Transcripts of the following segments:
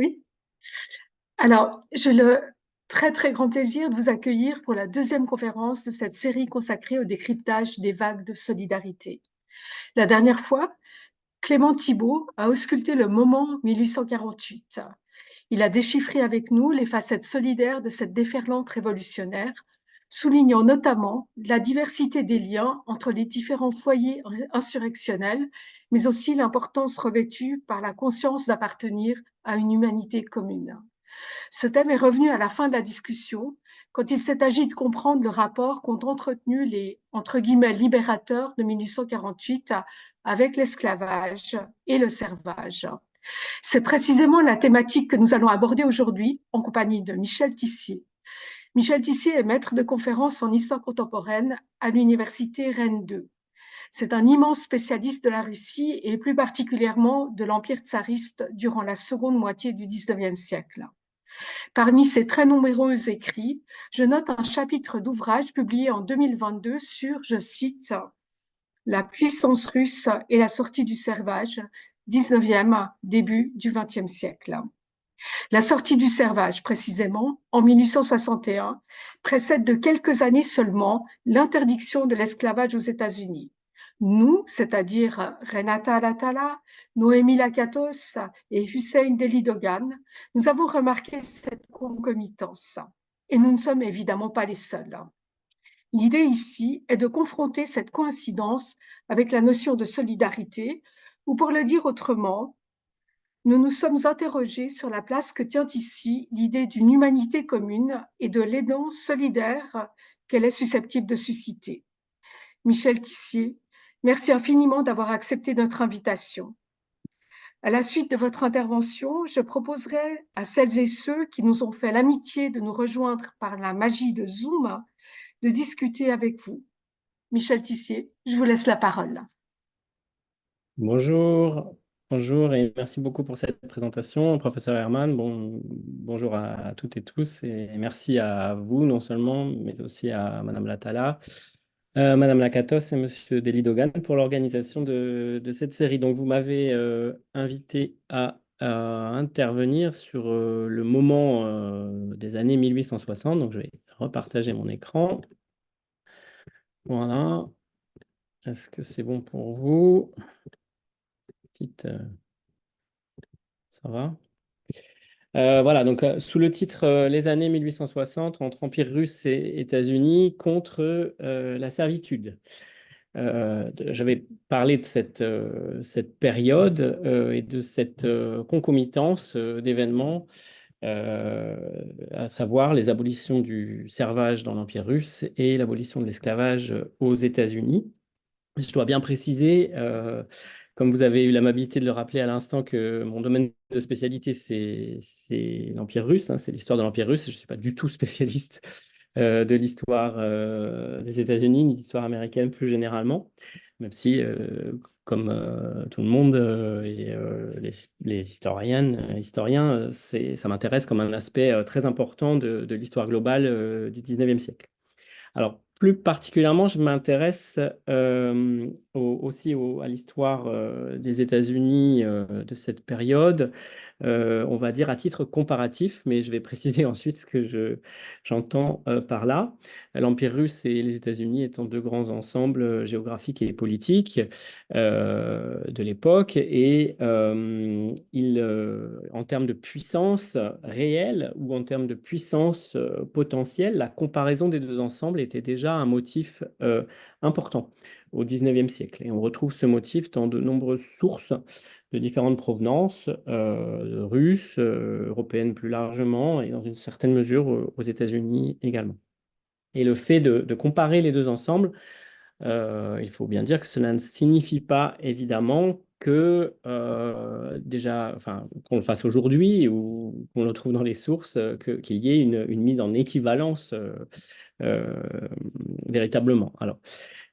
Oui. Alors, j'ai le très, très grand plaisir de vous accueillir pour la deuxième conférence de cette série consacrée au décryptage des vagues de solidarité. La dernière fois, Clément Thibault a ausculté le moment 1848. Il a déchiffré avec nous les facettes solidaires de cette déferlante révolutionnaire, soulignant notamment la diversité des liens entre les différents foyers insurrectionnels, mais aussi l'importance revêtue par la conscience d'appartenir à une humanité commune. Ce thème est revenu à la fin de la discussion, quand il s'est agi de comprendre le rapport qu'ont entretenu les entre guillemets libérateurs de 1848 avec l'esclavage et le servage. C'est précisément la thématique que nous allons aborder aujourd'hui en compagnie de Michel Tissier. Michel Tissier est maître de conférences en histoire contemporaine à l'université Rennes 2. C'est un immense spécialiste de la Russie et plus particulièrement de l'Empire tsariste durant la seconde moitié du XIXe siècle. Parmi ses très nombreux écrits, je note un chapitre d'ouvrage publié en 2022 sur, je cite, La puissance russe et la sortie du servage, 19e, début du XXe siècle. La sortie du servage, précisément, en 1861, précède de quelques années seulement l'interdiction de l'esclavage aux États-Unis. Nous, c'est-à-dire Renata Alatala, Noémie Lakatos et Hussein Delidogan, nous avons remarqué cette concomitance. Et nous ne sommes évidemment pas les seuls. L'idée ici est de confronter cette coïncidence avec la notion de solidarité, ou pour le dire autrement, nous nous sommes interrogés sur la place que tient ici l'idée d'une humanité commune et de l'aidant solidaire qu'elle est susceptible de susciter. Michel Tissier, merci infiniment d'avoir accepté notre invitation. À la suite de votre intervention, je proposerai à celles et ceux qui nous ont fait l'amitié de nous rejoindre par la magie de Zoom de discuter avec vous. Michel Tissier, je vous laisse la parole. Bonjour, bonjour et merci beaucoup pour cette présentation, professeur Herman. Bonjour à toutes et tous et merci à vous non seulement, mais aussi à Madame Latala, Madame Lakatos et Monsieur Delidogan pour l'organisation de cette série. Donc vous m'avez invité à intervenir sur le moment des années 1860. Donc je vais repartager mon écran. Voilà. Est-ce que c'est bon pour vous? Petite, ça va? Voilà, donc sous le titre Les années 1860 entre Empire russe et États-Unis contre la servitude. J'avais parlé de cette période et de cette concomitance d'événements, à savoir les abolitions du servage dans l'Empire russe et l'abolition de l'esclavage aux États-Unis. Je dois bien préciser, comme vous avez eu l'amabilité de le rappeler à l'instant, que mon domaine de spécialité, c'est l'Empire russe, hein, c'est l'histoire de l'Empire russe. Je ne suis pas du tout spécialiste de l'histoire des États-Unis, ni d'histoire américaine plus généralement, même si, comme tout le monde et les historiennes, historiens, ça m'intéresse comme un aspect très important de l'histoire globale du 19e siècle. Alors, plus particulièrement, je m'intéresse aussi à l'histoire des États-Unis de cette période, on va dire à titre comparatif, mais je vais préciser ensuite ce que j'entends par là. L'Empire russe et les États-Unis étant deux grands ensembles géographiques et politiques de l'époque, et en termes de puissance réelle ou en termes de puissance potentielle, la comparaison des deux ensembles était déjà un motif important au XIXe siècle. Et on retrouve ce motif dans de nombreuses sources de différentes provenances, russes, européennes plus largement, et dans une certaine mesure aux États-Unis également. Et le fait de comparer les deux ensembles, il faut bien dire que cela ne signifie pas évidemment que déjà, enfin, qu'on le fasse aujourd'hui ou qu'on le trouve dans les sources, qu'il y ait une mise en équivalence euh, véritablement. Alors,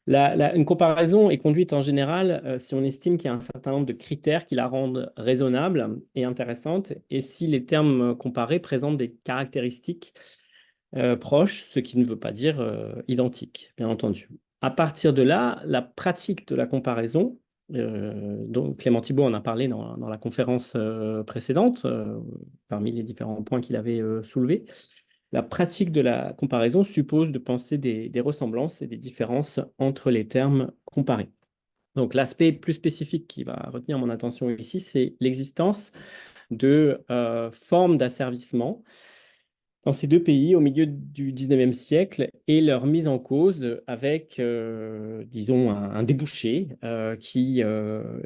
une comparaison est conduite en général si on estime qu'il y a un certain nombre de critères qui la rendent raisonnable et intéressante, et si les termes comparés présentent des caractéristiques proches, ce qui ne veut pas dire identiques, bien entendu. À partir de là, la pratique de la comparaison Donc Clément Thibault en a parlé dans la conférence précédente, parmi les différents points qu'il avait soulevés. La pratique de la comparaison suppose de penser des ressemblances et des différences entre les termes comparés. Donc l'aspect plus spécifique qui va retenir mon attention ici, c'est l'existence de formes d'asservissement dans ces deux pays au milieu du 19e siècle et leur mise en cause avec, disons, un débouché qui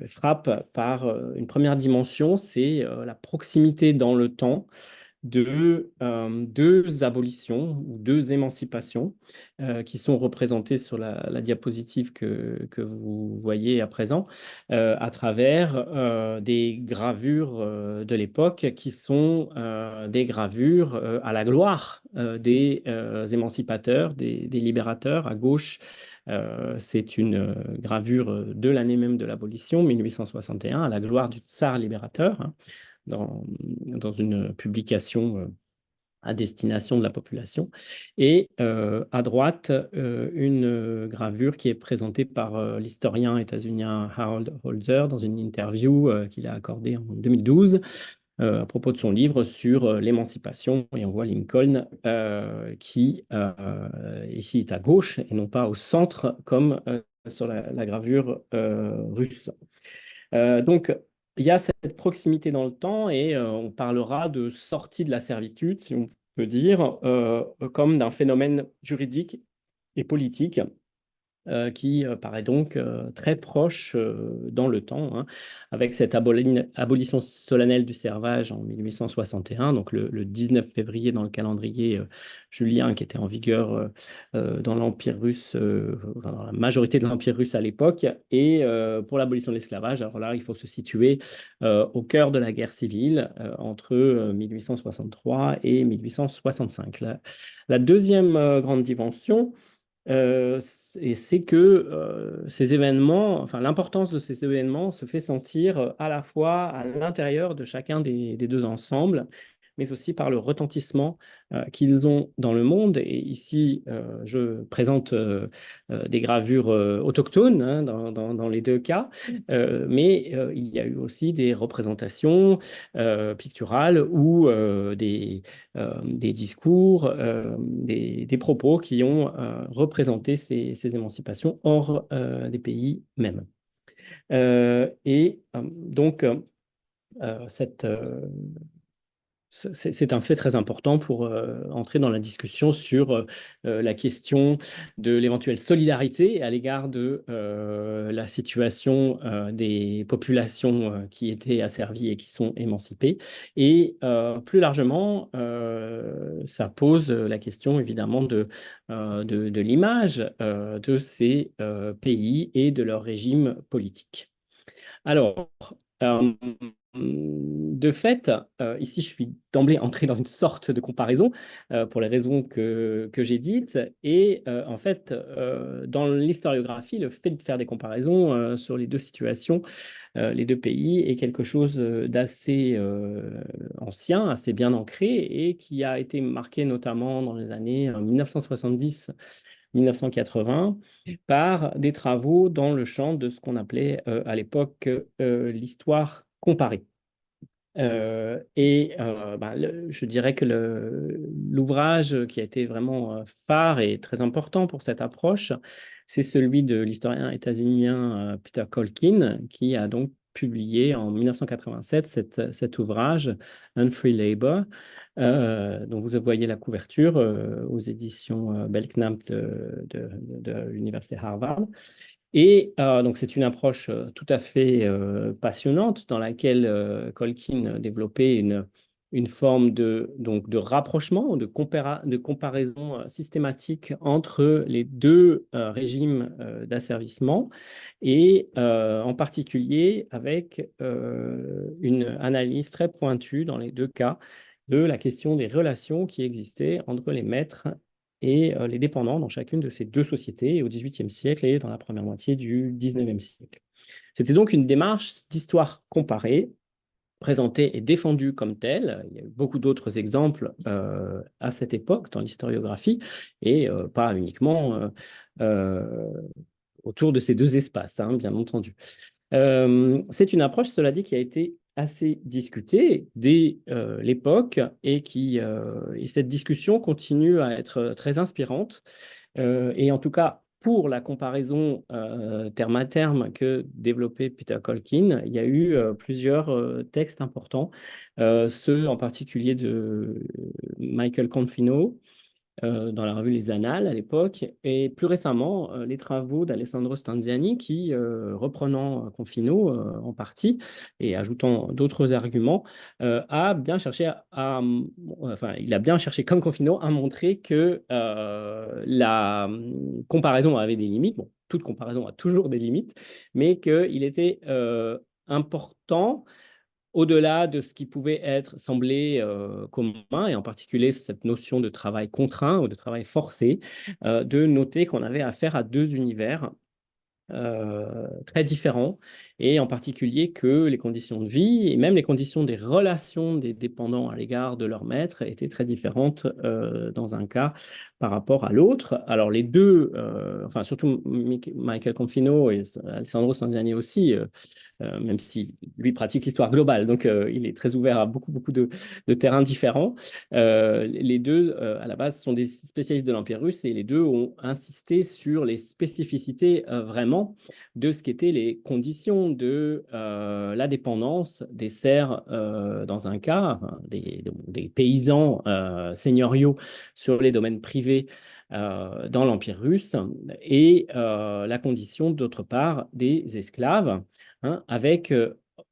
frappe par une première dimension, c'est la proximité dans le temps de deux abolitions ou deux émancipations qui sont représentées sur la diapositive que vous voyez à présent à travers des gravures de l'époque qui sont des gravures à la gloire des émancipateurs, des libérateurs. À gauche, c'est une gravure de l'année même de l'abolition, 1861, à la gloire du tsar libérateur, hein, dans une publication à destination de la population. Et à droite, une gravure qui est présentée par l'historien états-unien Harold Holzer dans une interview qu'il a accordée en 2012 à propos de son livre sur l'émancipation. Et on voit Lincoln qui, ici, est à gauche et non pas au centre comme sur la gravure russe. Donc, il y a cette proximité dans le temps et on parlera de sortie de la servitude, si on peut dire, comme d'un phénomène juridique et politique qui paraît donc très proche dans le temps, hein, avec cette abolition solennelle du servage en 1861, donc le 19 février dans le calendrier julien, qui était en vigueur dans l'Empire russe, dans la majorité de l'Empire russe à l'époque, et pour l'abolition de l'esclavage. Alors là, il faut se situer au cœur de la guerre civile entre 1863 et 1865. La deuxième grande dimension, et c'est que ces événements, enfin l'importance de ces événements se fait sentir à la fois à l'intérieur de chacun des deux ensembles, mais aussi par le retentissement qu'ils ont dans le monde. Et ici, je présente des gravures autochtones hein, dans les deux cas, mais il y a eu aussi des représentations picturales ou des discours, des propos qui ont représenté ces émancipations hors des pays même. Cette, c'est un fait très important pour entrer dans la discussion sur la question de l'éventuelle solidarité à l'égard de la situation des populations qui étaient asservies et qui sont émancipées. Et plus largement, ça pose la question évidemment de l'image de ces pays et de leur régime politique. Alors, de fait, ici, je suis d'emblée entré dans une sorte de comparaison pour les raisons que j'ai dites. Et en fait, dans l'historiographie, le fait de faire des comparaisons sur les deux situations, les deux pays, est quelque chose d'assez ancien, assez bien ancré et qui a été marqué notamment dans les années 1970. 1980, par des travaux dans le champ de ce qu'on appelait à l'époque l'histoire comparée. Je dirais que l'ouvrage qui a été vraiment phare et très important pour cette approche, c'est celui de l'historien états-unien Peter Colkin, qui a donc publié en 1987 cet ouvrage, Unfree Labor, dont vous voyez la couverture aux éditions Belknap de l'Université Harvard. Et donc, c'est une approche tout à fait passionnante dans laquelle Colkin développait une forme donc, de rapprochement, de comparaison systématique entre les deux régimes d'asservissement et en particulier avec une analyse très pointue dans les deux cas de la question des relations qui existaient entre les maîtres et les dépendants dans chacune de ces deux sociétés au XVIIIe siècle et dans la première moitié du XIXe siècle. C'était donc une démarche d'histoire comparée, présentée et défendue comme telle. Il y a eu beaucoup d'autres exemples à cette époque dans l'historiographie et pas uniquement autour de ces deux espaces, hein, bien entendu. C'est une approche, cela dit, qui a été assez discutée dès l'époque et cette discussion continue à être très inspirante. Et en tout cas, pour la comparaison terme à terme que développait Peter Colkin, il y a eu plusieurs textes importants, ceux en particulier de Michael Confino, dans la revue Les Annales à l'époque, et plus récemment, les travaux d'Alessandro Stanziani qui, reprenant Confino en partie et ajoutant d'autres arguments, a bien cherché enfin, il a bien cherché, comme Confino, à montrer que la comparaison avait des limites. Bon, toute comparaison a toujours des limites, mais qu'il était important au-delà de ce qui pouvait être semblé commun, et en particulier cette notion de travail contraint ou de travail forcé, de noter qu'on avait affaire à deux univers très différents, et en particulier que les conditions de vie et même les conditions des relations des dépendants à l'égard de leur maître étaient très différentes dans un cas par rapport à l'autre. Alors les deux, enfin surtout Michael Confino et Alessandro Stanziani aussi, même si lui pratique l'histoire globale, donc il est très ouvert à beaucoup de terrains différents. Les deux, à la base, sont des spécialistes de l'Empire russe et les deux ont insisté sur les spécificités vraiment de ce qu'étaient les conditions de la dépendance des serfs dans un cas, enfin, des paysans seigneuriaux sur les domaines privés dans l'Empire russe, et la condition, d'autre part, des esclaves, hein, avec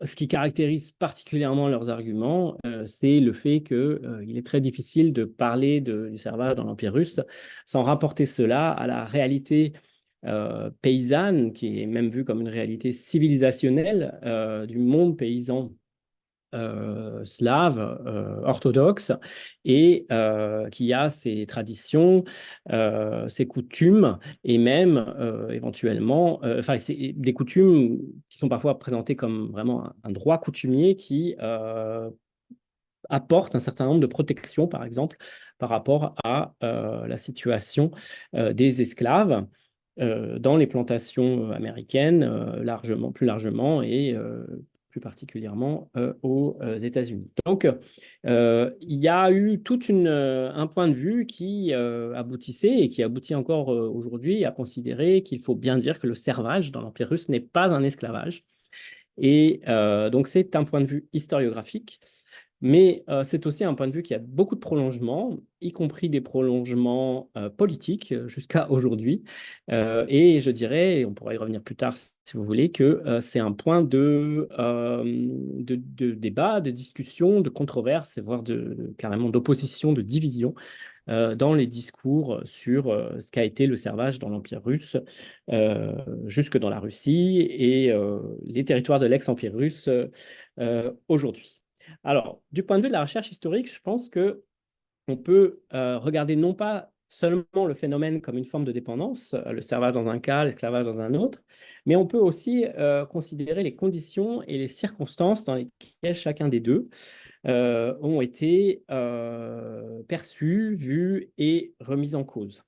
ce qui caractérise particulièrement leurs arguments, c'est le fait qu'il est très difficile de parler du servage dans l'Empire russe sans rapporter cela à la réalité paysanne, qui est même vue comme une réalité civilisationnelle du monde paysan slave, orthodoxe, et qui a ses traditions, ses coutumes, et même éventuellement, enfin, c'est des coutumes qui sont parfois présentées comme vraiment un droit coutumier qui apporte un certain nombre de protections, par exemple, par rapport à la situation des esclaves dans les plantations américaines, plus largement, et plus particulièrement aux États-Unis. Donc, il y a eu un point de vue qui aboutissait et qui aboutit encore aujourd'hui à considérer qu'il faut bien dire que le servage dans l'Empire russe n'est pas un esclavage. Et donc, c'est un point de vue historiographique, mais c'est aussi un point de vue qui a beaucoup de prolongements, y compris des prolongements politiques jusqu'à aujourd'hui. Et je dirais, et on pourra y revenir plus tard si vous voulez, que c'est un point de débat, de discussion, de controverse, voire carrément d'opposition, de division dans les discours sur ce qu'a été le servage dans l'Empire russe, jusque dans la Russie et les territoires de l'ex-Empire russe aujourd'hui. Alors, du point de vue de la recherche historique, je pense que on peut regarder non pas seulement le phénomène comme une forme de dépendance, le servage dans un cas, l'esclavage dans un autre, mais on peut aussi considérer les conditions et les circonstances dans lesquelles chacun des deux ont été perçus, vus et remis en cause.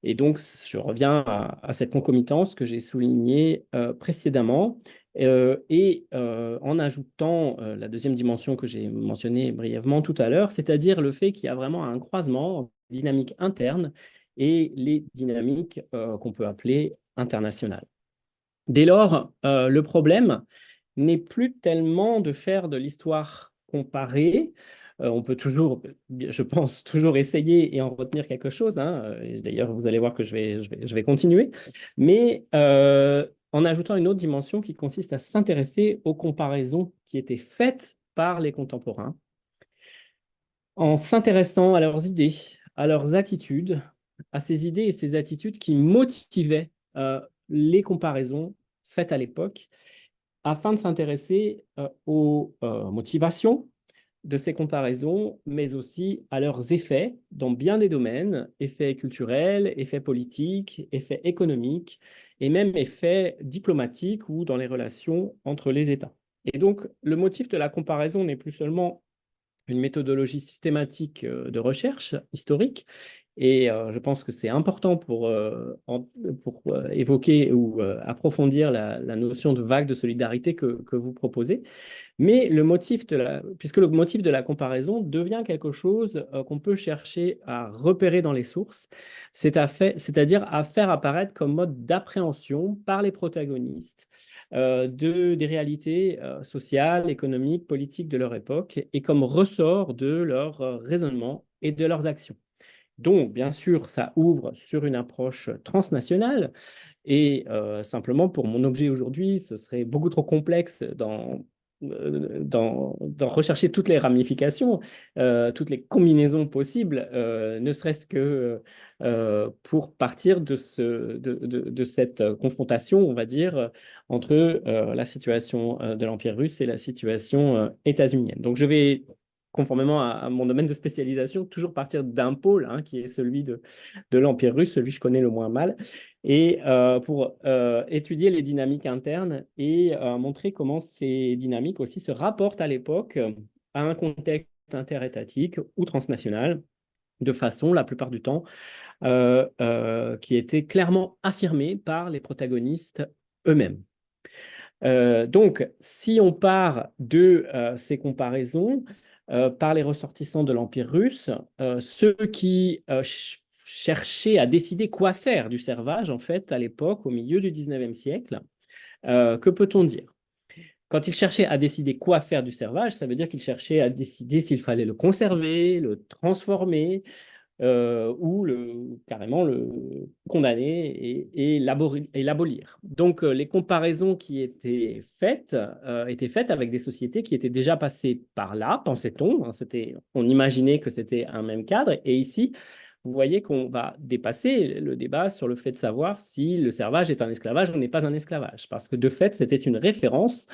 Et donc, je reviens à cette concomitance que j'ai soulignée précédemment, et en ajoutant la deuxième dimension que j'ai mentionnée brièvement tout à l'heure, c'est-à-dire le fait qu'il y a vraiment un croisement entre les dynamiques internes et les dynamiques qu'on peut appeler internationales. Dès lors, le problème n'est plus tellement de faire de l'histoire comparée. On peut toujours, je pense, toujours essayer et en retenir quelque chose, hein. D'ailleurs, vous allez voir que je vais continuer. Mais en ajoutant une autre dimension qui consiste à s'intéresser aux comparaisons qui étaient faites par les contemporains, en s'intéressant à leurs idées, à leurs attitudes, à ces idées et ces attitudes qui motivaient les comparaisons faites à l'époque, afin de s'intéresser aux motivations de ces comparaisons, mais aussi à leurs effets dans bien des domaines, effets culturels, effets politiques, effets économiques, et même effets diplomatiques ou dans les relations entre les États. Et donc, le motif de la comparaison n'est plus seulement une méthodologie systématique de recherche historique, Et je pense que c'est important pour évoquer ou approfondir la notion de vague de solidarité que vous proposez. Mais puisque le motif de la comparaison devient quelque chose qu'on peut chercher à repérer dans les sources, c'est-à-dire à faire apparaître comme mode d'appréhension par les protagonistes des réalités sociales, économiques, politiques de leur époque et comme ressort de leur raisonnement et de leurs actions. Donc, bien sûr, ça ouvre sur une approche transnationale, et simplement, pour mon objet aujourd'hui, ce serait beaucoup trop complexe d'en rechercher toutes les ramifications, toutes les combinaisons possibles, ne serait-ce que pour partir de cette confrontation, on va dire, entre la situation de l'Empire russe et la situation états-unienne. Donc, je vais, conformément à mon domaine de spécialisation, toujours partir d'un pôle, hein, qui est celui de l'Empire russe, celui que je connais le moins mal, et pour étudier les dynamiques internes et montrer comment ces dynamiques aussi se rapportent à l'époque à un contexte interétatique ou transnational, de façon, la plupart du temps, qui était clairement affirmée par les protagonistes eux-mêmes. Donc, si on part de ces comparaisons par les ressortissants de l'Empire russe, ceux qui cherchaient à décider quoi faire du servage, en fait, à l'époque, au milieu du 19e siècle, que peut-on dire? Quand ils cherchaient à décider quoi faire du servage, ça veut dire qu'ils cherchaient à décider s'il fallait le conserver, le transformer, ou carrément le condamner et l'abolir. Donc, les comparaisons qui étaient faites avec des sociétés qui étaient déjà passées par là, pensait-on. Hein, on imaginait que c'était un même cadre. Et ici, vous voyez qu'on va dépasser le débat sur le fait de savoir si le servage est un esclavage ou n'est pas un esclavage. Parce que de fait, c'était une référence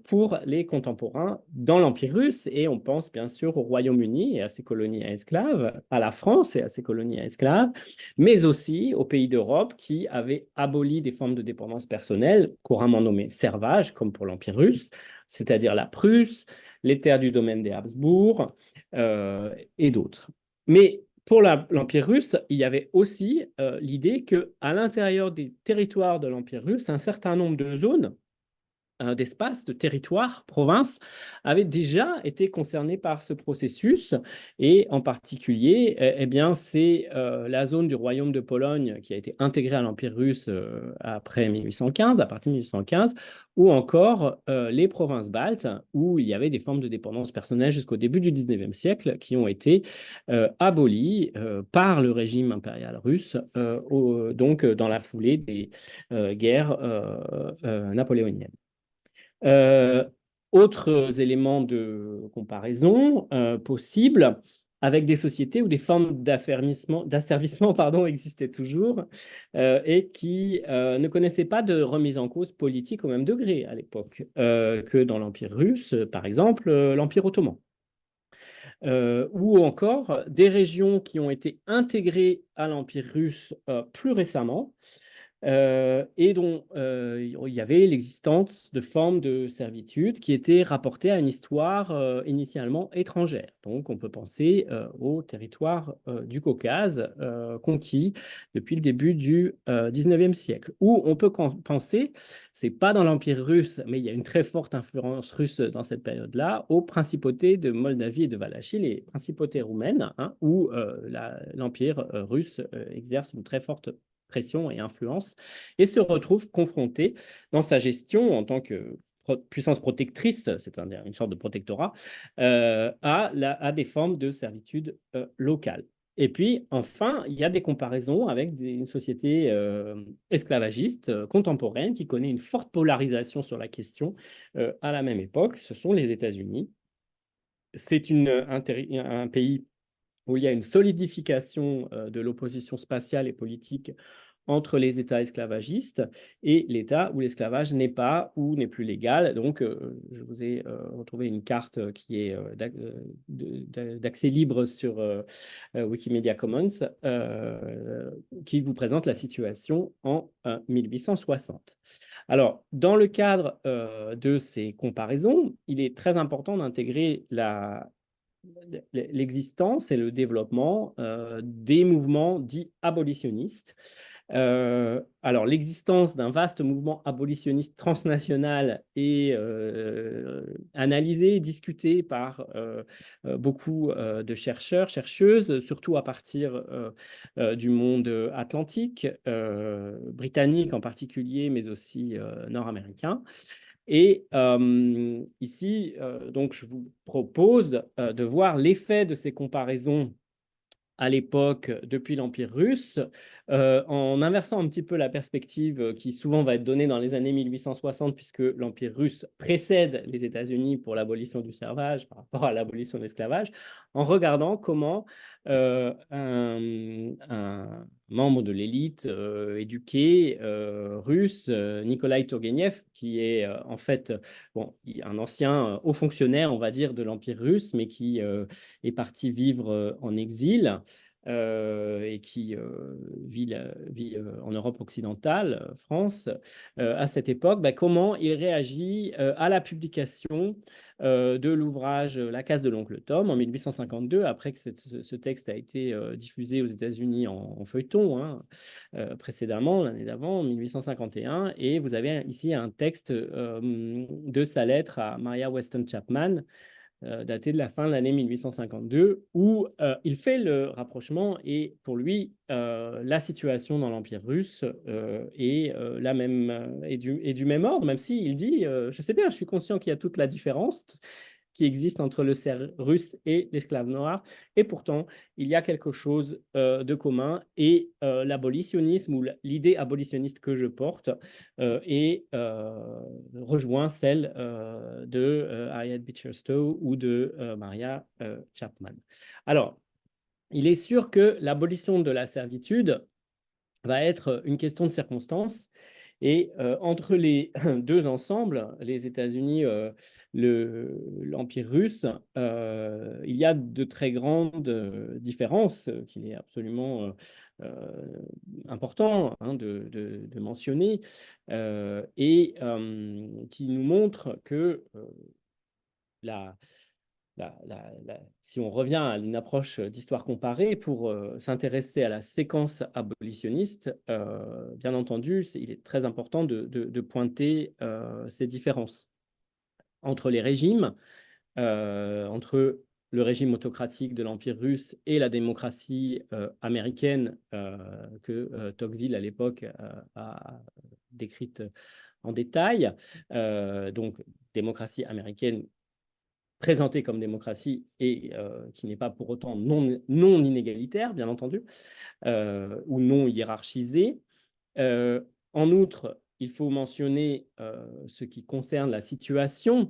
pour les contemporains dans l'Empire russe. Et on pense bien sûr au Royaume-Uni et à ses colonies à esclaves, à la France et à ses colonies à esclaves, mais aussi aux pays d'Europe qui avaient aboli des formes de dépendance personnelle, couramment nommées servages, comme pour l'Empire russe, c'est-à-dire la Prusse, les terres du domaine des Habsbourg et d'autres. Mais pour l'Empire russe, il y avait aussi l'idée qu'à l'intérieur des territoires de l'Empire russe, un certain nombre de zones d'espace, de territoire, province, avaient déjà été concernés par ce processus. Et en particulier, eh bien, c'est la zone du royaume de Pologne qui a été intégrée à l'Empire russe après 1815, à partir de 1815, ou encore les provinces baltes, où il y avait des formes de dépendance personnelle jusqu'au début du 19e siècle, qui ont été abolies par le régime impérial russe, donc dans la foulée des guerres napoléoniennes. Euh, Autres éléments de comparaison possibles avec des sociétés où des formes d'asservissement pardon, existaient toujours et qui ne connaissaient pas de remise en cause politique au même degré à l'époque que dans l'Empire russe, par exemple l'Empire ottoman. Ou encore des régions qui ont été intégrées à l'Empire russe plus récemment, et dont il y avait l'existence de formes de servitude qui étaient rapportées à une histoire initialement étrangère. Donc, on peut penser au territoire du Caucase conquis depuis le début du 19e siècle. Ou on peut penser, c'est pas dans l'Empire russe, mais il y a une très forte influence russe dans cette période-là, aux principautés de Moldavie et de Valachie, les principautés roumaines, hein, où l'Empire russe exerce une très forte pression et influence, et se retrouve confronté dans sa gestion en tant que puissance protectrice, c'est-à-dire une sorte de protectorat, à des formes de servitude locale. Et puis, enfin, il y a des comparaisons avec une société esclavagiste contemporaine qui connaît une forte polarisation sur la question à la même époque. Ce sont les États-Unis. C'est un pays où il y a une solidification de l'opposition spatiale et politique entre les États esclavagistes et l'État où l'esclavage n'est pas ou n'est plus légal. Donc, je vous ai retrouvé une carte qui est d'accès libre sur Wikimedia Commons, qui vous présente la situation en 1860. Alors, dans le cadre de ces comparaisons, il est très important d'intégrer l'existence et le développement des mouvements dits abolitionnistes. Alors, l'existence d'un vaste mouvement abolitionniste transnational est analysée, discutée par beaucoup de chercheurs, chercheuses, surtout à partir du monde atlantique, britannique en particulier, mais aussi nord-américain. Et ici, donc, je vous propose de voir l'effet de ces comparaisons à l'époque depuis l'Empire russe, en inversant un petit peu la perspective qui souvent va être donnée dans les années 1860, puisque l'Empire russe précède les États-Unis pour l'abolition du servage par rapport à l'abolition de l'esclavage, en regardant comment un membre de l'élite éduquée russe, Nikolai Turgenev, qui est en fait bon, un ancien haut fonctionnaire, on va dire, de l'Empire russe, mais qui est parti vivre en exil et qui vit en Europe occidentale, France, à cette époque, bah, comment il réagit à la publication de l'ouvrage La case de l'oncle Tom en 1852, après que ce texte a été diffusé aux États-Unis en feuilleton, hein, précédemment, l'année d'avant, en 1851. Et vous avez ici un texte de sa lettre à Maria Weston Chapman, daté de la fin de l'année 1852, où il fait le rapprochement et pour lui, la situation dans l'Empire russe est, la même, est du même ordre, même s'il dit, je sais bien, je suis conscient qu'il y a toute la différence qui existe entre le cerf russe et l'esclave noir, et pourtant, il y a quelque chose de commun, et l'abolitionnisme ou l'idée abolitionniste que je porte et rejoint celle de Harriet Beecher Stowe ou de Maria Chapman. Alors, il est sûr que l'abolition de la servitude va être une question de circonstance. Et entre les deux ensembles, les États-Unis, l'Empire russe, il y a de très grandes différences qu'il est absolument important hein, de mentionner et qui nous montrent que la, si on revient à une approche d'histoire comparée pour s'intéresser à la séquence abolitionniste, bien entendu, il est très important de pointer ces différences entre les régimes, entre le régime autocratique de l'Empire russe et la démocratie américaine que Tocqueville, à l'époque, a décrite en détail. Donc, démocratie américaine présentée comme démocratie et qui n'est pas pour autant non inégalitaire, bien entendu, ou non hiérarchisée. En outre, il faut mentionner ce qui concerne la situation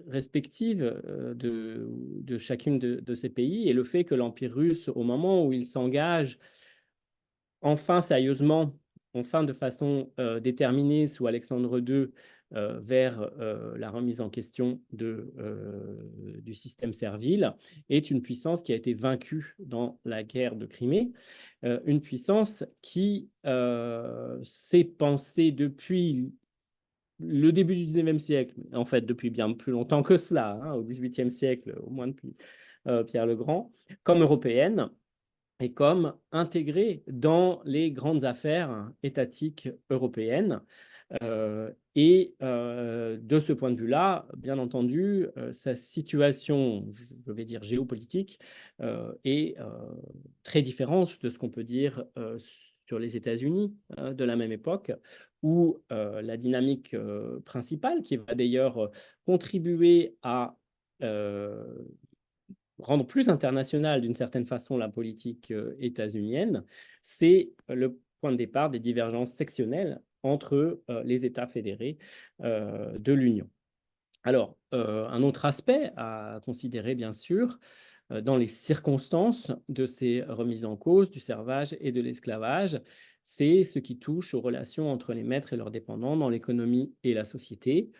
respective de chacune de ces pays et le fait que l'Empire russe, au moment où il s'engage enfin sérieusement, enfin de façon déterminée sous Alexandre II vers la remise en question du système servile, est une puissance qui a été vaincue dans la guerre de Crimée, une puissance qui s'est pensée depuis le début du XIXe siècle, en fait depuis bien plus longtemps que cela, hein, au XVIIIe siècle, au moins depuis Pierre le Grand, comme européenne et comme intégrée dans les grandes affaires étatiques européennes. Et de ce point de vue-là, bien entendu, sa situation, je vais dire géopolitique, est très différente de ce qu'on peut dire sur les États-Unis de la même époque, où la dynamique principale, qui va d'ailleurs contribuer à rendre plus internationale d'une certaine façon la politique états-unienne, c'est le point de départ des divergences sectionnelles entre les États fédérés de l'Union. Alors, un autre aspect à considérer, bien sûr, dans les circonstances de ces remises en cause du servage et de l'esclavage, c'est ce qui touche aux relations entre les maîtres et leurs dépendants dans l'économie et la société.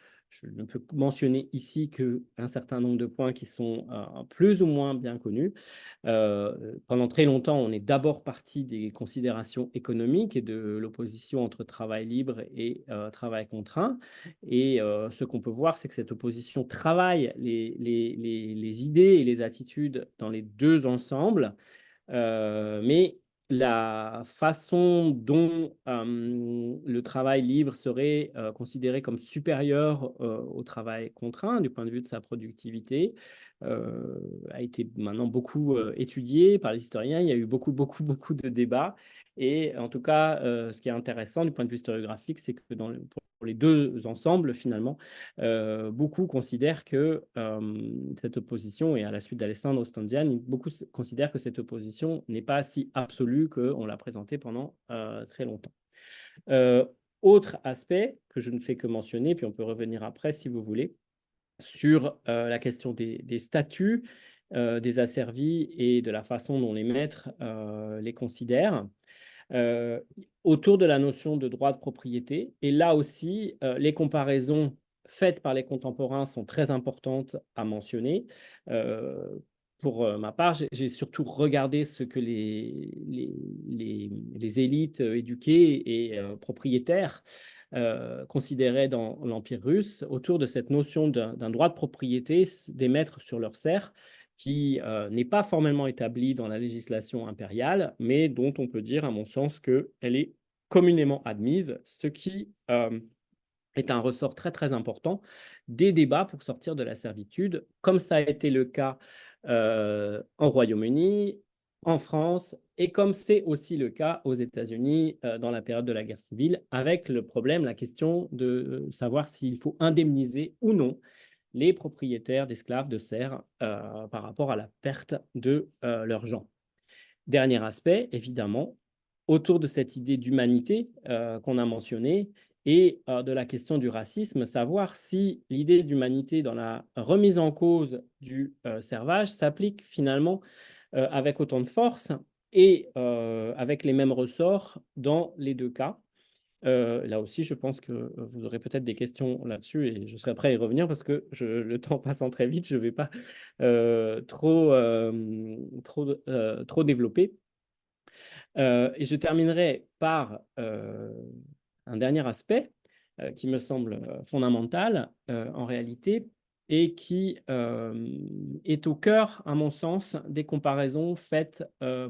je ne peux mentionner ici qu'un certain nombre de points qui sont plus ou moins bien connus. Pendant très longtemps, on est d'abord parti des considérations économiques et de l'opposition entre travail libre et travail contraint. Et ce qu'on peut voir, c'est que cette opposition travaille les idées et les attitudes dans les deux ensembles, mais la façon dont le travail libre serait considéré comme supérieur au travail contraint du point de vue de sa productivité a été maintenant beaucoup étudié par les historiens. Il y a eu beaucoup de débats. Et en tout cas, ce qui est intéressant du point de vue historiographique, c'est que pour les deux ensembles, finalement, beaucoup considèrent que cette opposition, et à la suite d'Alessandro Stonziani, beaucoup considèrent que cette opposition n'est pas si absolue qu'on l'a présentée pendant très longtemps. Euh, Autre aspect que je ne fais que mentionner, puis on peut revenir après si vous voulez, sur la question des statuts des asservis et de la façon dont les maîtres les considèrent. Euh, Autour de la notion de droit de propriété. Et là aussi, les comparaisons faites par les contemporains sont très importantes à mentionner. Euh, pour ma part, j'ai surtout regardé ce que les élites éduquées et propriétaires considéraient dans l'Empire russe autour de cette notion d'un droit de propriété des maîtres sur leurs serfs qui n'est pas formellement établie dans la législation impériale, mais dont on peut dire, à mon sens, qu'elle est communément admise, ce qui est un ressort très important des débats pour sortir de la servitude, comme ça a été le cas en Royaume-Uni, en France, et comme c'est aussi le cas aux États-Unis dans la période de la guerre civile, avec le problème, la question de savoir s'il faut indemniser ou non les propriétaires d'esclaves de serfs par rapport à la perte de leurs gens. Dernier aspect, évidemment, autour de cette idée d'humanité qu'on a mentionnée et de la question du racisme, savoir si l'idée d'humanité dans la remise en cause du servage s'applique finalement avec autant de force et avec les mêmes ressorts dans les deux cas. Là aussi, je pense que vous aurez peut-être des questions là-dessus et je serai prêt à y revenir parce que le temps passant très vite, je ne vais pas trop développer. Et je terminerai par un dernier aspect qui me semble fondamental en réalité et qui est au cœur, à mon sens, des comparaisons faites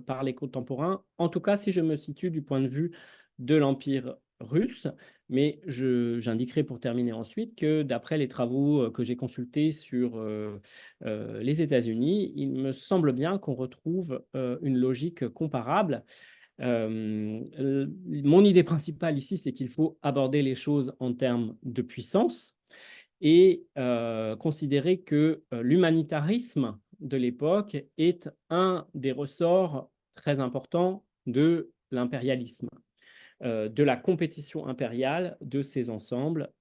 par les contemporains, en tout cas si je me situe du point de vue de l'Empire russe, mais j'indiquerai pour terminer ensuite que d'après les travaux que j'ai consultés sur les États-Unis, il me semble bien qu'on retrouve une logique comparable. Mon idée principale ici, c'est qu'il faut aborder les choses en termes de puissance et considérer que l'humanitarisme de l'époque est un des ressorts très importants de l'impérialisme, de la compétition impériale de ces ensembles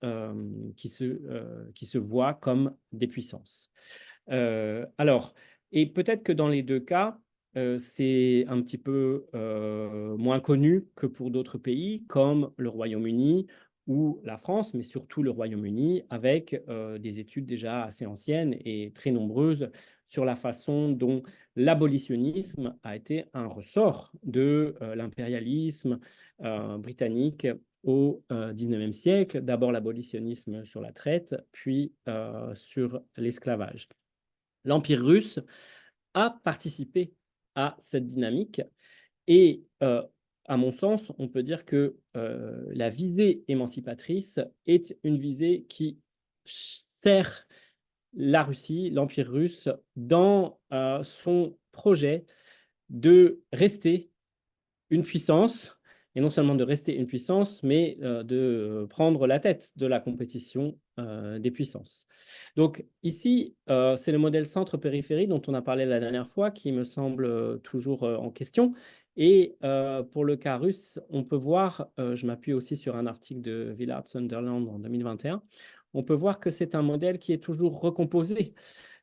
qui se voient comme des puissances. Alors, et peut-être que dans les deux cas, c'est un petit peu moins connu que pour d'autres pays comme le Royaume-Uni ou la France, mais surtout le Royaume-Uni, avec des études déjà assez anciennes et très nombreuses sur la façon dont l'abolitionnisme a été un ressort de l'impérialisme britannique au XIXe siècle, d'abord l'abolitionnisme sur la traite, puis sur l'esclavage. L'Empire russe a participé à cette dynamique et, à mon sens, on peut dire que la visée émancipatrice est une visée qui sert la Russie, l'Empire russe, dans son projet de rester une puissance, et non seulement de rester une puissance, mais de prendre la tête de la compétition des puissances. Donc ici, c'est le modèle centre-périphérie dont on a parlé la dernière fois qui me semble toujours en question. Et pour le cas russe, on peut voir, je m'appuie aussi sur un article de Villard Sunderland en 2021, on peut voir que c'est un modèle qui est toujours recomposé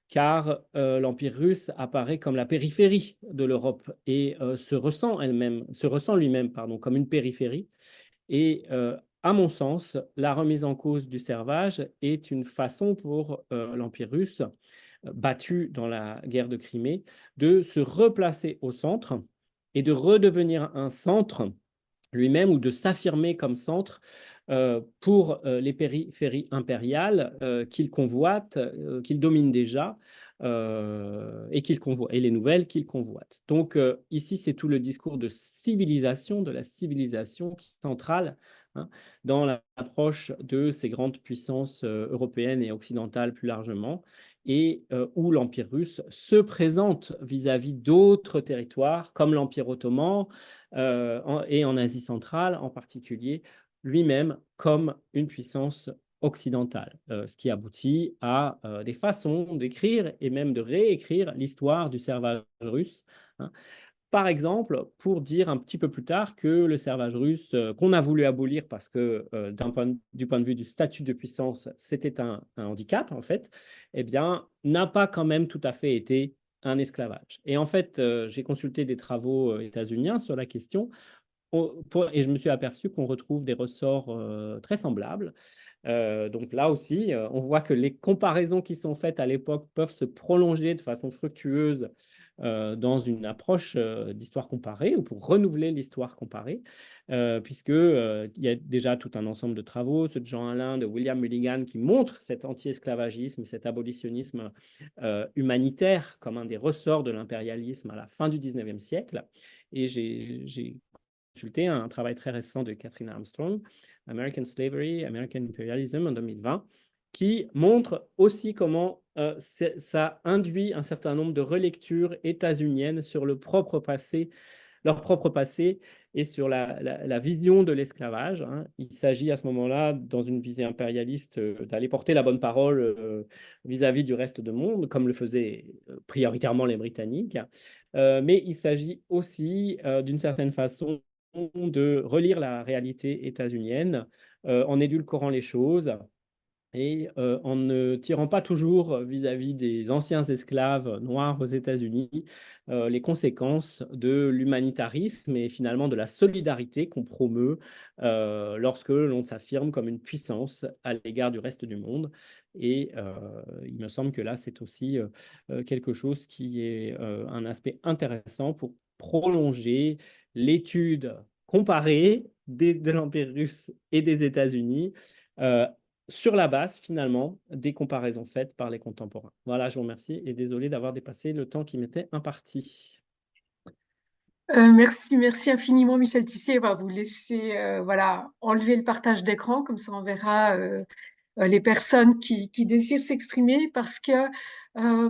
car l'Empire russe apparaît comme la périphérie de l'Europe et se ressent lui-même comme une périphérie. Et à mon sens, la remise en cause du servage est une façon pour l'Empire russe, battu dans la guerre de Crimée, de se replacer au centre et de redevenir un centre lui-même ou de s'affirmer comme centre pour les périphéries impériales qu'il convoite, qu'il domine déjà et qu'il convoite, et les nouvelles qu'il convoite. Donc ici, c'est tout le discours de civilisation, de la civilisation centrale, hein, dans l'approche de ces grandes puissances européennes et occidentales plus largement, et où l'Empire russe se présente vis-à-vis d'autres territoires comme l'Empire ottoman, et en Asie centrale en particulier, lui-même comme une puissance occidentale, ce qui aboutit à des façons d'écrire et même de réécrire l'histoire du servage russe, hein. Par exemple, pour dire un petit peu plus tard que le servage russe, qu'on a voulu abolir parce que du point de vue du statut de puissance, c'était un handicap, en fait, eh bien, n'a pas quand même tout à fait été un esclavage. Et en fait, j'ai consulté des travaux états-uniens sur la question et je me suis aperçu qu'on retrouve des ressorts très semblables. Donc là aussi, on voit que les comparaisons qui sont faites à l'époque peuvent se prolonger de façon fructueuse dans une approche d'histoire comparée ou pour renouveler l'histoire comparée, puisque il y a déjà tout un ensemble de travaux, ceux de Jean Alain, de William Mulligan, qui montrent cet anti-esclavagisme, cet abolitionnisme humanitaire comme un des ressorts de l'impérialisme à la fin du 19e siècle. Et j'ai consulté un travail très récent de Catherine Armstrong, American Slavery, American Imperialism en 2020, qui montre aussi comment ça induit un certain nombre de relectures états-uniennes sur leur propre passé et sur la vision de l'esclavage, hein. Il s'agit à ce moment-là, dans une visée impérialiste, d'aller porter la bonne parole vis-à-vis du reste du monde, comme le faisaient prioritairement les Britanniques. Mais il s'agit aussi, d'une certaine façon, de relire la réalité états-unienne en édulcorant les choses et en ne tirant pas toujours vis-à-vis des anciens esclaves noirs aux États-Unis les conséquences de l'humanitarisme et finalement de la solidarité qu'on promeut lorsque l'on s'affirme comme une puissance à l'égard du reste du monde. Et il me semble que là, c'est aussi quelque chose qui est un aspect intéressant pour prolonger l'étude comparée de l'Empire russe et des États-Unis euh, sur la base, finalement, des comparaisons faites par les contemporains. Voilà, je vous remercie et désolé d'avoir dépassé le temps qui m'était imparti. Merci, merci infiniment, Michel Tissier. On va vous laisser voilà, enlever le partage d'écran, comme ça on verra les personnes qui désirent s'exprimer, parce que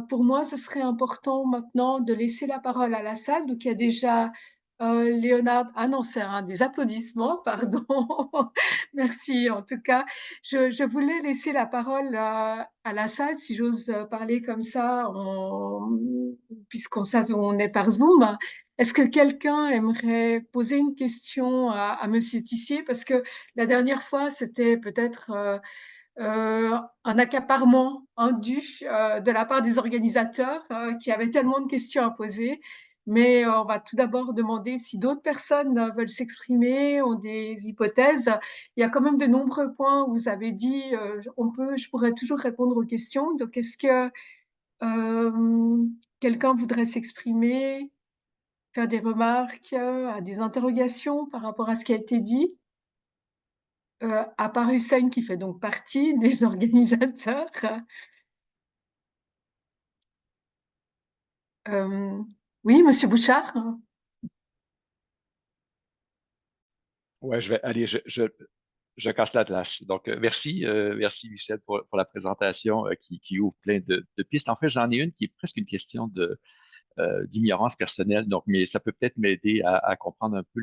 pour moi, ce serait important maintenant de laisser la parole à la salle. Donc, il y a déjà Léonard. Ah non, c'est des applaudissements, pardon. Merci. En tout cas, je voulais laisser la parole à la salle, si j'ose parler comme ça, puisqu'on on est par Zoom. Est-ce que quelqu'un aimerait poser une question à Monsieur Tissier? Parce que la dernière fois, c'était peut-être un accaparement indu de la part des organisateurs qui avaient tellement de questions à poser. Mais on va tout d'abord demander si d'autres personnes veulent s'exprimer, ont des hypothèses. Il y a quand même de nombreux points où vous avez dit je pourrais toujours répondre aux questions. Donc, est-ce que quelqu'un voudrait s'exprimer, faire des remarques, à des interrogations par rapport à ce qui a été dit? À part Hussein qui fait donc partie des organisateurs. Euh, oui, Monsieur Bouchard. Ouais, je vais aller, je casse la glace. Donc, merci, merci Michel pour la présentation qui ouvre plein de pistes. En fait, j'en ai une qui est presque une question d'ignorance personnelle, donc, mais ça peut peut-être m'aider à comprendre un peu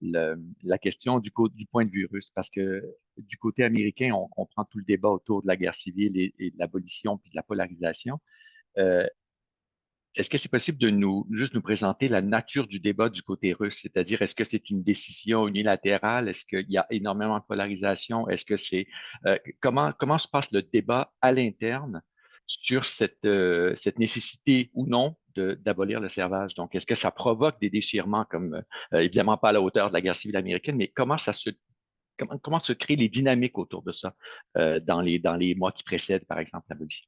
la question du point de vue russe, parce que du côté américain, on comprend tout le débat autour de la guerre civile et de l'abolition puis de la polarisation. Euh, Est-ce que c'est possible de juste nous présenter la nature du débat du côté russe? C'est-à-dire, est-ce que c'est une décision unilatérale? Est-ce qu'il y a énormément de polarisation? Est-ce que comment se passe le débat à l'interne sur cette nécessité ou non d'abolir le servage? Donc, est-ce que ça provoque des déchirements comme, évidemment pas à la hauteur de la guerre civile américaine, mais comment ça se comment se créent les dynamiques autour de ça dans les mois qui précèdent, par exemple, l'abolition?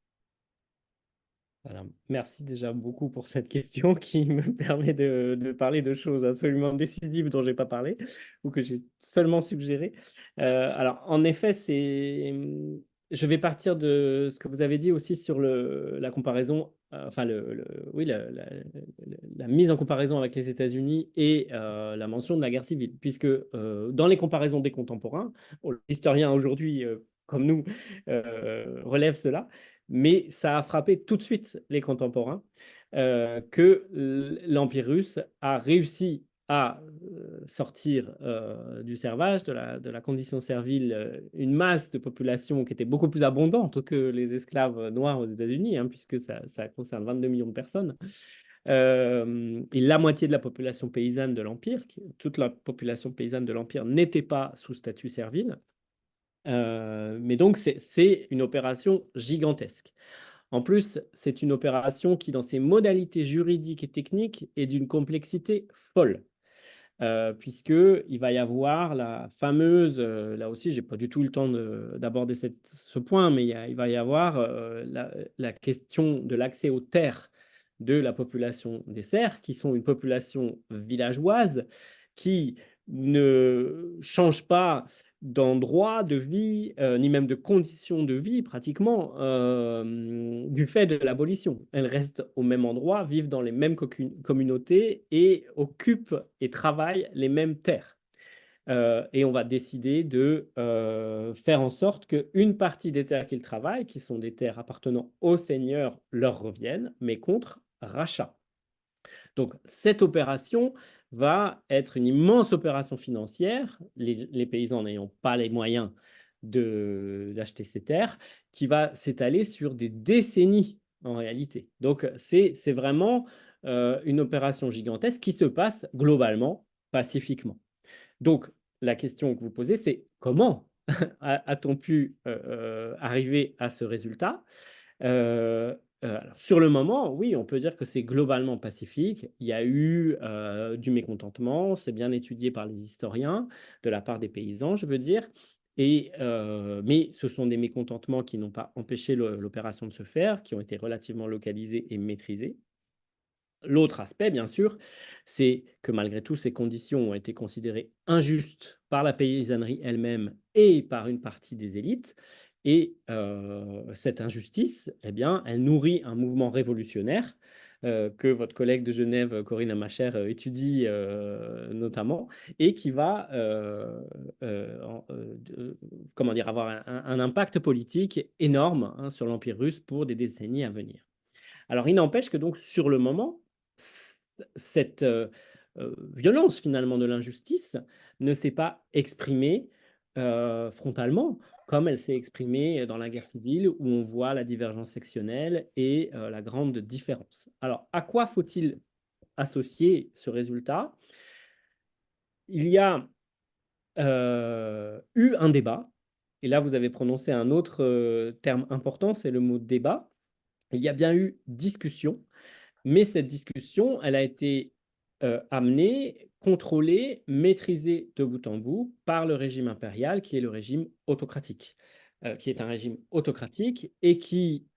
Voilà. Merci déjà beaucoup pour cette question qui me permet de parler de choses absolument décisives dont je n'ai pas parlé ou que j'ai seulement suggéré. Alors, en effet, je vais partir de ce que vous avez dit aussi sur la comparaison, enfin, oui, la mise en comparaison avec les États-Unis et la mention de la guerre civile, puisque dans les comparaisons des contemporains, les historiens aujourd'hui, comme nous, relèvent cela. Mais ça a frappé tout de suite les contemporains que l'Empire russe a réussi à sortir du servage, de la condition servile, une masse de population qui était beaucoup plus abondante que les esclaves noirs aux États-Unis, hein, puisque ça concerne 22 millions de personnes. Et la moitié de la population paysanne de l'Empire, toute la population paysanne de l'Empire n'était pas sous statut servile. Mais donc, c'est une opération gigantesque. En plus, c'est une opération qui, dans ses modalités juridiques et techniques, est d'une complexité folle. Puisqu'il va y avoir la fameuse, là aussi, je n'ai pas du tout le temps d'aborder ce point, mais il va y avoir la question de l'accès aux terres de la population des Serfs, qui sont une population villageoise qui ne change pas d'endroit de vie, ni même de conditions de vie pratiquement, du fait de l'abolition. Elles restent au même endroit, vivent dans les mêmes communautés et occupent et travaillent les mêmes terres. Et on va décider de faire en sorte qu'une partie des terres qu'ils travaillent, qui sont des terres appartenant aux seigneurs, leur reviennent, mais contre rachat. Donc, cette opération va être une immense opération financière, les paysans n'ayant pas les moyens d'acheter ces terres, qui va s'étaler sur des décennies en réalité. Donc, c'est vraiment une opération gigantesque qui se passe globalement pacifiquement. Donc, la question que vous posez, c'est comment a-t-on pu arriver à ce résultat? Alors, sur le moment, oui, on peut dire que c'est globalement pacifique. Il y a eu du mécontentement, c'est bien étudié par les historiens, de la part des paysans, je veux dire. Mais ce sont des mécontentements qui n'ont pas empêché l'opération de se faire, qui ont été relativement localisés et maîtrisés. L'autre aspect, bien sûr, c'est que malgré tout, ces conditions ont été considérées injustes par la paysannerie elle-même et par une partie des élites. Et cette injustice, eh bien, elle nourrit un mouvement révolutionnaire que votre collègue de Genève, Corinne Amacher, étudie notamment, et qui va comment dire, avoir un impact politique énorme, hein, sur l'Empire russe pour des décennies à venir. Alors, il n'empêche que donc sur le moment, cette violence finalement de l'injustice ne s'est pas exprimée frontalement, comme elle s'est exprimée dans la guerre civile, où on voit la divergence sectionnelle et la grande différence. Alors, à quoi faut-il associer ce résultat? Il y a eu un débat, et là vous avez prononcé un autre terme important, c'est le mot débat. Il y a bien eu discussion. Mais cette discussion, elle a été amenée, contrôlée, maîtrisée de bout en bout par le régime impérial, qui est le régime autocratique, qui est un régime autocratique et qui,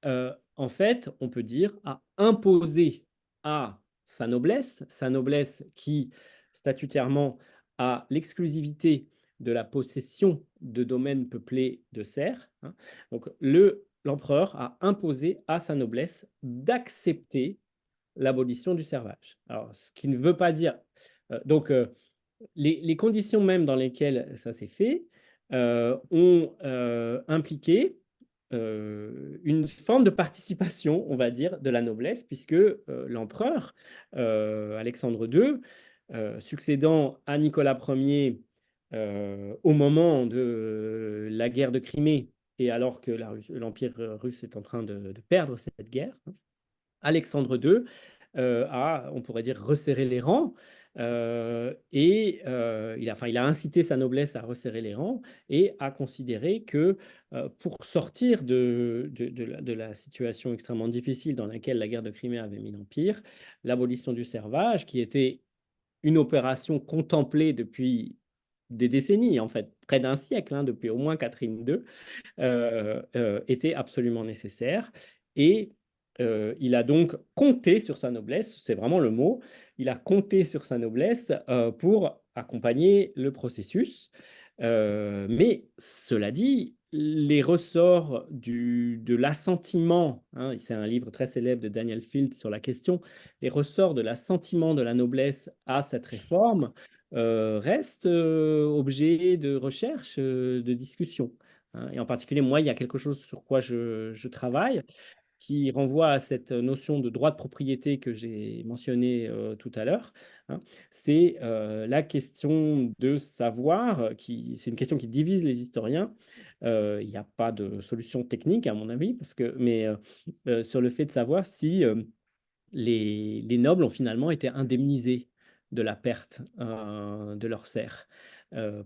en fait, on peut dire, a imposé à sa noblesse qui, statutairement, a l'exclusivité de la possession de domaines peuplés de serfs, hein. Donc, l'empereur a imposé à sa noblesse d'accepter l'abolition du servage. Alors, ce qui ne veut pas dire... donc, les conditions même dans lesquelles ça s'est fait ont impliqué une forme de participation, on va dire, de la noblesse, puisque l'empereur Alexandre II, succédant à Nicolas Ier au moment de la guerre de Crimée, et alors que l'Empire russe est en train de perdre cette guerre, Alexandre II a, on pourrait dire, resserré les rangs et il a incité sa noblesse à resserrer les rangs et à considérer que pour sortir de la situation extrêmement difficile dans laquelle la guerre de Crimée avait mis l'Empire, l'abolition du servage, qui était une opération contemplée depuis des décennies, en fait, près d'un siècle, hein, depuis au moins Catherine II, était absolument nécessaire. Et il a donc compté sur sa noblesse, c'est vraiment le mot, il a compté sur sa noblesse pour accompagner le processus. Mais cela dit, les ressorts de l'assentiment, hein, c'est un livre très célèbre de Daniel Field sur la question, les ressorts de l'assentiment de la noblesse à cette réforme restent objet de recherche, de discussion, hein. Et en particulier, moi, il y a quelque chose sur quoi je travaille qui renvoie à cette notion de droit de propriété que j'ai mentionné tout à l'heure, hein. C'est la question de savoir, c'est une question qui divise les historiens. Il n'y a pas de solution technique, à mon avis, mais sur le fait de savoir si les nobles ont finalement été indemnisés de la perte de leurs serfs.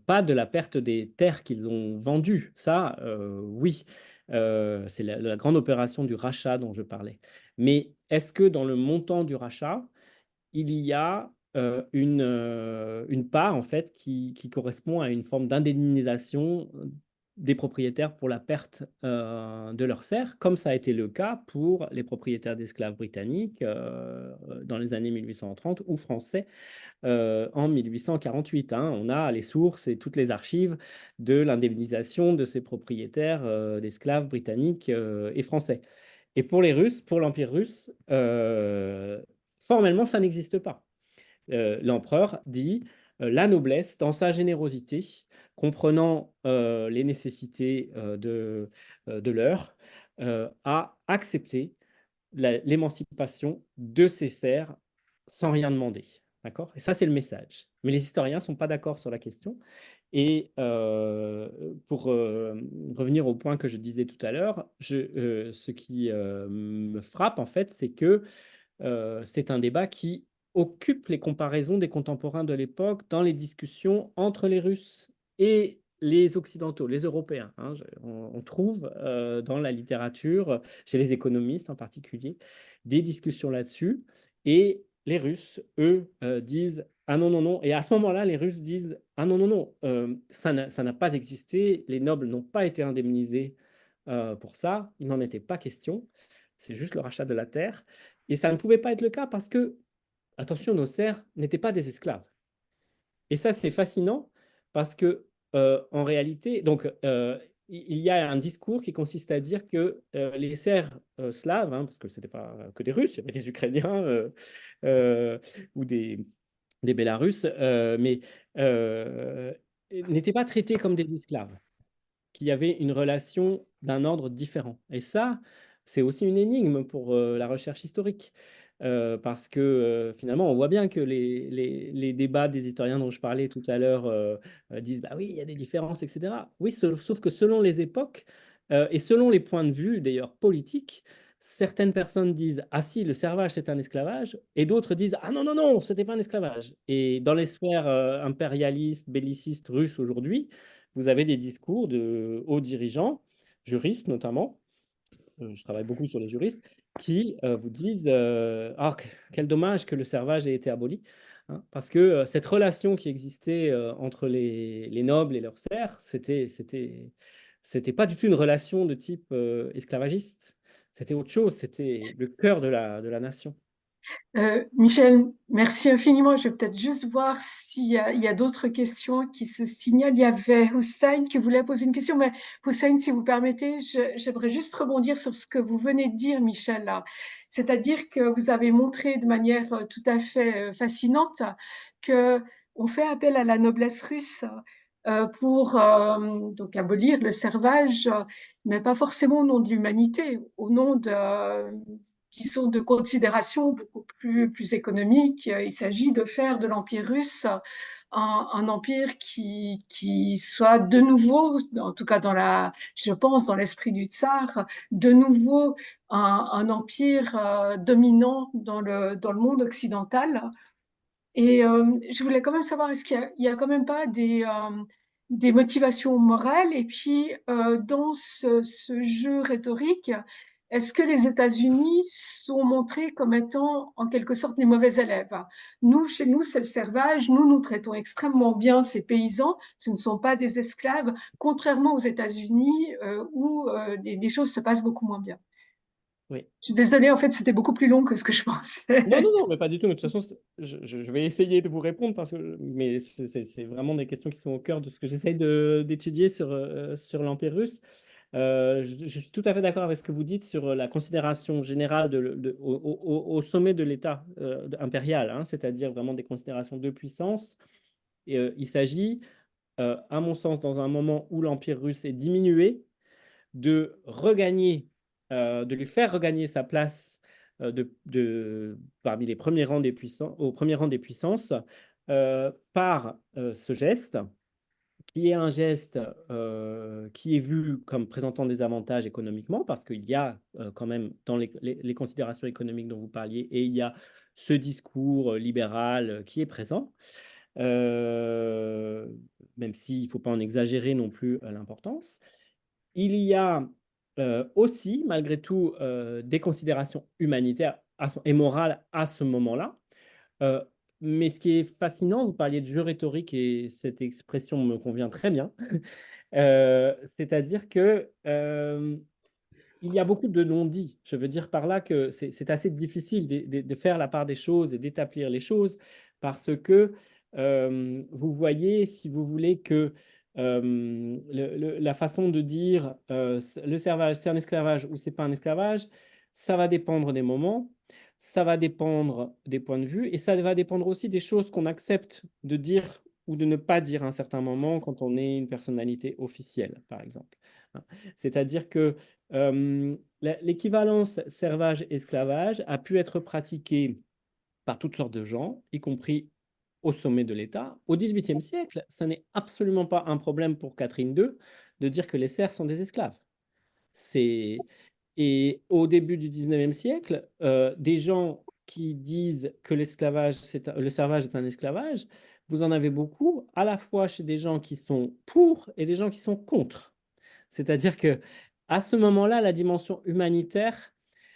Pas de la perte des terres qu'ils ont vendues, ça, oui. C'est la grande opération du rachat dont je parlais. Mais est-ce que dans le montant du rachat, il y a une part en fait qui correspond à une forme d'indemnisation des propriétaires pour la perte de leurs serfs, comme ça a été le cas pour les propriétaires d'esclaves britanniques dans les années 1830 ou français en 1848, hein. On a les sources et toutes les archives de l'indemnisation de ces propriétaires d'esclaves britanniques et français. Et pour les Russes, pour l'Empire russe, formellement, ça n'existe pas. L'empereur dit la noblesse, dans sa générosité, comprenant les nécessités de l'heure, a accepté l'émancipation de ses serfs sans rien demander. D'accord? Et ça, c'est le message. Mais les historiens ne sont pas d'accord sur la question. Et pour revenir au point que je disais tout à l'heure, ce qui me frappe, en fait, c'est que c'est un débat qui occupe les comparaisons des contemporains de l'époque dans les discussions entre les Russes et les Occidentaux, les Européens, hein. On trouve dans la littérature, chez les économistes en particulier, des discussions là-dessus. Et les Russes, eux, disent ah non, non, non. Et à ce moment-là, les Russes disent ah non, non, non, ça n'a pas existé, les nobles n'ont pas été indemnisés pour ça, il n'en était pas question, c'est juste le rachat de la terre. Et ça ne pouvait pas être le cas parce que, attention, nos serfs n'étaient pas des esclaves. Et ça, c'est fascinant parce que, en réalité, donc, il y a un discours qui consiste à dire que les serfs slaves, hein, parce que ce n'était pas que des Russes, il y avait des Ukrainiens euh, ou des Bélarusses, mais n'étaient pas traités comme des esclaves, qu'il y avait une relation d'un ordre différent. Et ça, c'est aussi une énigme pour la recherche historique. Parce que finalement, on voit bien que les débats des historiens dont je parlais tout à l'heure disent, bah oui, il y a des différences, etc. Oui, sauf que selon les époques et selon les points de vue, d'ailleurs, politiques, certaines personnes disent, ah si, le servage, c'est un esclavage, et d'autres disent, ah non, non, non, c'était pas un esclavage. Et dans les sphères impérialistes, bellicistes russes aujourd'hui, vous avez des discours de hauts dirigeants, juristes notamment, je travaille beaucoup sur les juristes, qui vous disent ah, quel dommage que le servage ait été aboli, hein, parce que cette relation qui existait entre les nobles et leurs serfs, c'était pas du tout une relation de type esclavagiste, c'était autre chose, c'était le cœur de la nation. Michel, merci infiniment. Je vais peut-être juste voir il y a d'autres questions qui se signalent. Il y avait Hussein qui voulait poser une question, mais Hussein, si vous permettez, j'aimerais juste rebondir sur ce que vous venez de dire, Michel, là. C'est-à-dire que vous avez montré de manière tout à fait fascinante que on fait appel à la noblesse russe pour donc abolir le servage, mais pas forcément au nom de l'humanité, au nom qui sont de considérations beaucoup plus économiques. Il s'agit de faire de l'Empire russe un empire qui soit de nouveau, en tout cas je pense, dans l'esprit du tsar, de nouveau un empire dominant dans le monde occidental. Et je voulais quand même savoir, est-ce qu'il y a quand même pas des motivations morales? Et puis, dans ce jeu rhétorique, est-ce que les États-Unis sont montrés comme étant en quelque sorte les mauvais élèves? Nous, chez nous, c'est le servage. Nous traitons extrêmement bien ces paysans. Ce ne sont pas des esclaves, contrairement aux États-Unis où les choses se passent beaucoup moins bien. Oui. Je suis désolée, en fait, c'était beaucoup plus long que ce que je Non, non, pensais. non, mais pas du tout. Mais de toute façon, je vais essayer de vous répondre mais c'est vraiment des questions qui sont au cœur de ce que j'essaye d'étudier sur l'Empire russe. Je suis tout à fait d'accord avec ce que vous dites sur la considération générale au sommet de l'État impérial, hein, c'est-à-dire vraiment des considérations de puissance. Et, il s'agit, à mon sens, dans un moment où l'Empire russe est diminué, de regagner, de lui faire regagner sa place parmi les premiers rangs des puissants, au premier rang des puissances par ce geste, qui est un geste qui est vu comme présentant des avantages économiquement, parce qu'il y a quand même dans les considérations économiques dont vous parliez, et il y a ce discours libéral qui est présent, euh, même s'il ne faut pas en exagérer non plus l'importance. Il y a aussi, malgré tout, des considérations humanitaires et morales à ce moment-là. Euh, mais ce qui est fascinant, vous parliez de jeu rhétorique et cette expression me convient très bien. C'est-à-dire que il y a beaucoup de non-dits. Je veux dire par là que c'est assez difficile de faire la part des choses et d'établir les choses parce que vous voyez, si vous voulez, que la façon de dire le servage, c'est un esclavage ou c'est pas un esclavage, ça va dépendre des moments, ça va dépendre des points de vue et ça va dépendre aussi des choses qu'on accepte de dire ou de ne pas dire à un certain moment quand on est une personnalité officielle, par exemple. C'est-à-dire que l'équivalence servage-esclavage a pu être pratiquée par toutes sortes de gens, y compris au sommet de l'État. Au XVIIIe siècle, ce n'est absolument pas un problème pour Catherine II de dire que les serfs sont des esclaves. C'est... Et au début du XIXe siècle, des gens qui disent que le servage est un esclavage, vous en avez beaucoup, à la fois chez des gens qui sont pour et des gens qui sont contre. C'est-à-dire que à ce moment-là, la dimension humanitaire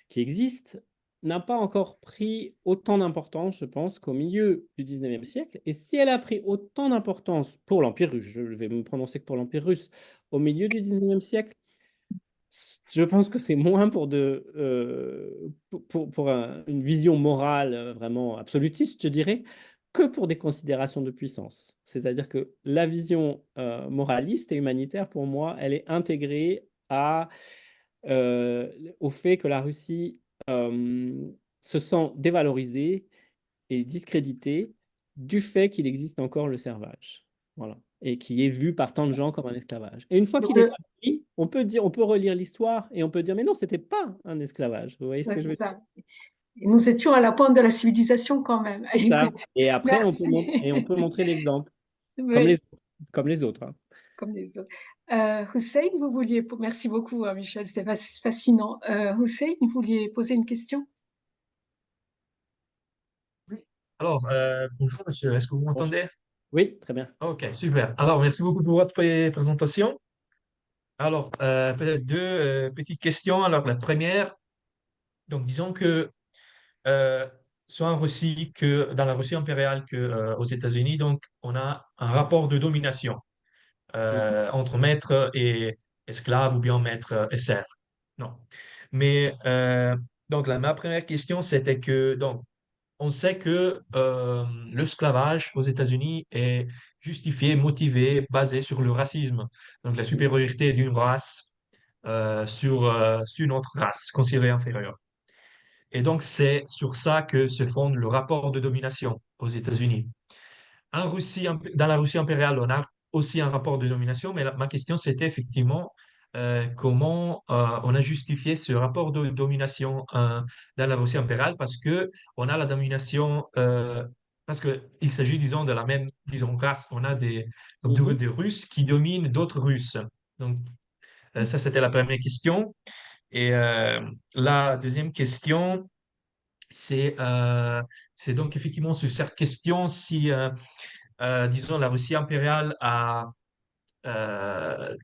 qui existe n'a pas encore pris autant d'importance, je pense, qu'au milieu du 19e siècle. Et si elle a pris autant d'importance pour l'Empire russe, je vais me prononcer que pour l'Empire russe, au milieu du 19e siècle, je pense que c'est moins pour une vision morale vraiment absolutiste, je dirais, que pour des considérations de puissance. C'est-à-dire que la vision moraliste et humanitaire, pour moi, elle est intégrée au fait que la Russie se sent dévalorisée et discréditée du fait qu'il existe encore le servage. Voilà. Et qui est vu par tant de gens comme un esclavage. Et une fois Donc, qu'il est aboli, on peut relire l'histoire et on peut dire, mais non, c'était pas un esclavage. Vous voyez ce ouais, que je c'est veux dire? ça. Et nous étions à la pointe de la civilisation quand même. C'est ça. Écoute, Et après, merci. on peut montrer l'exemple, comme Oui, comme les autres, hein. comme les autres. Hussein, vous vouliez, merci beaucoup, hein, Michel, c'était fascinant. Hussein, vous vouliez poser une question? Oui. Alors, bonjour monsieur, est-ce que vous Bonjour. m'entendez? Oui, très bien. Ok, super. Alors, merci beaucoup pour votre présentation. Alors, peut-être deux petites questions. Alors, la première, donc disons que euh, soit en Russie que dans la Russie impériale que aux États-Unis, donc on a un rapport de domination Mhm. entre maître et esclave ou bien maître et serf. Non. Mais donc ma première question, c'était que donc on sait que l'esclavage aux États-Unis est justifié, motivé, basé sur le racisme, donc la supériorité d'une race sur une autre race considérée inférieure. Et donc c'est sur ça que se fonde le rapport de domination aux États-Unis. Dans la Russie impériale, on a aussi un rapport de domination, mais ma question c'était effectivement comment on a justifié ce rapport de domination dans la Russie impériale parce que on a la domination, parce qu'il s'agit, disons, de la même, disons, race. On a Mhm. des Russes qui dominent d'autres Russes. Donc, ça, c'était la première question. Et la deuxième question, c'est donc effectivement sur cette question si disons, la Russie impériale a euh,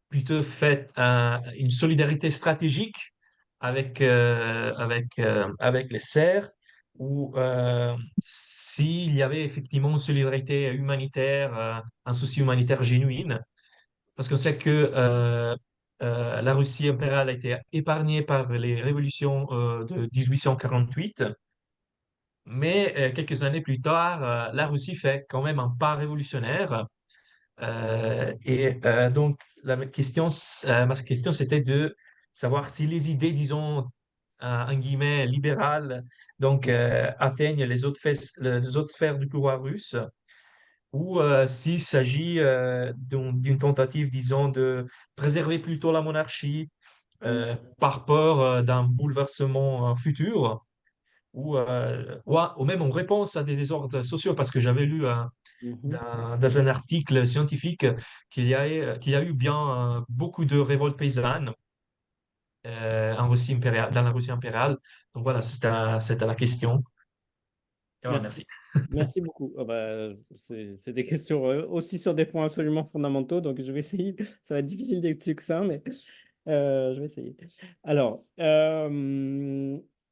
plutôt fait une solidarité stratégique avec les serfs, ou s'il y avait effectivement une solidarité humanitaire, un souci humanitaire genuine, parce qu'on sait que la Russie impériale a été épargnée par les révolutions de 1848, mais quelques années plus tard, la Russie fait quand même un pas révolutionnaire. Donc, ma question, c'était de savoir si les idées, disons, en guillemets, libérales, donc, atteignent les autres sphères du pouvoir russe, ou s'il s'agit d'une tentative, disons, de préserver plutôt la monarchie par peur d'un bouleversement futur, ou même en réponse à des désordres sociaux, parce que j'avais lu Mhm. dans un article scientifique qu'il y a eu bien beaucoup de révoltes paysannes en Russie impériale, dans la Russie impériale. Donc voilà, c'était la question. Et voilà, Merci. merci. Merci beaucoup. Ah bah, c'est des questions aussi sur des points absolument fondamentaux, donc je vais essayer. Ça va être difficile d'être succinct, mais je vais essayer. Alors,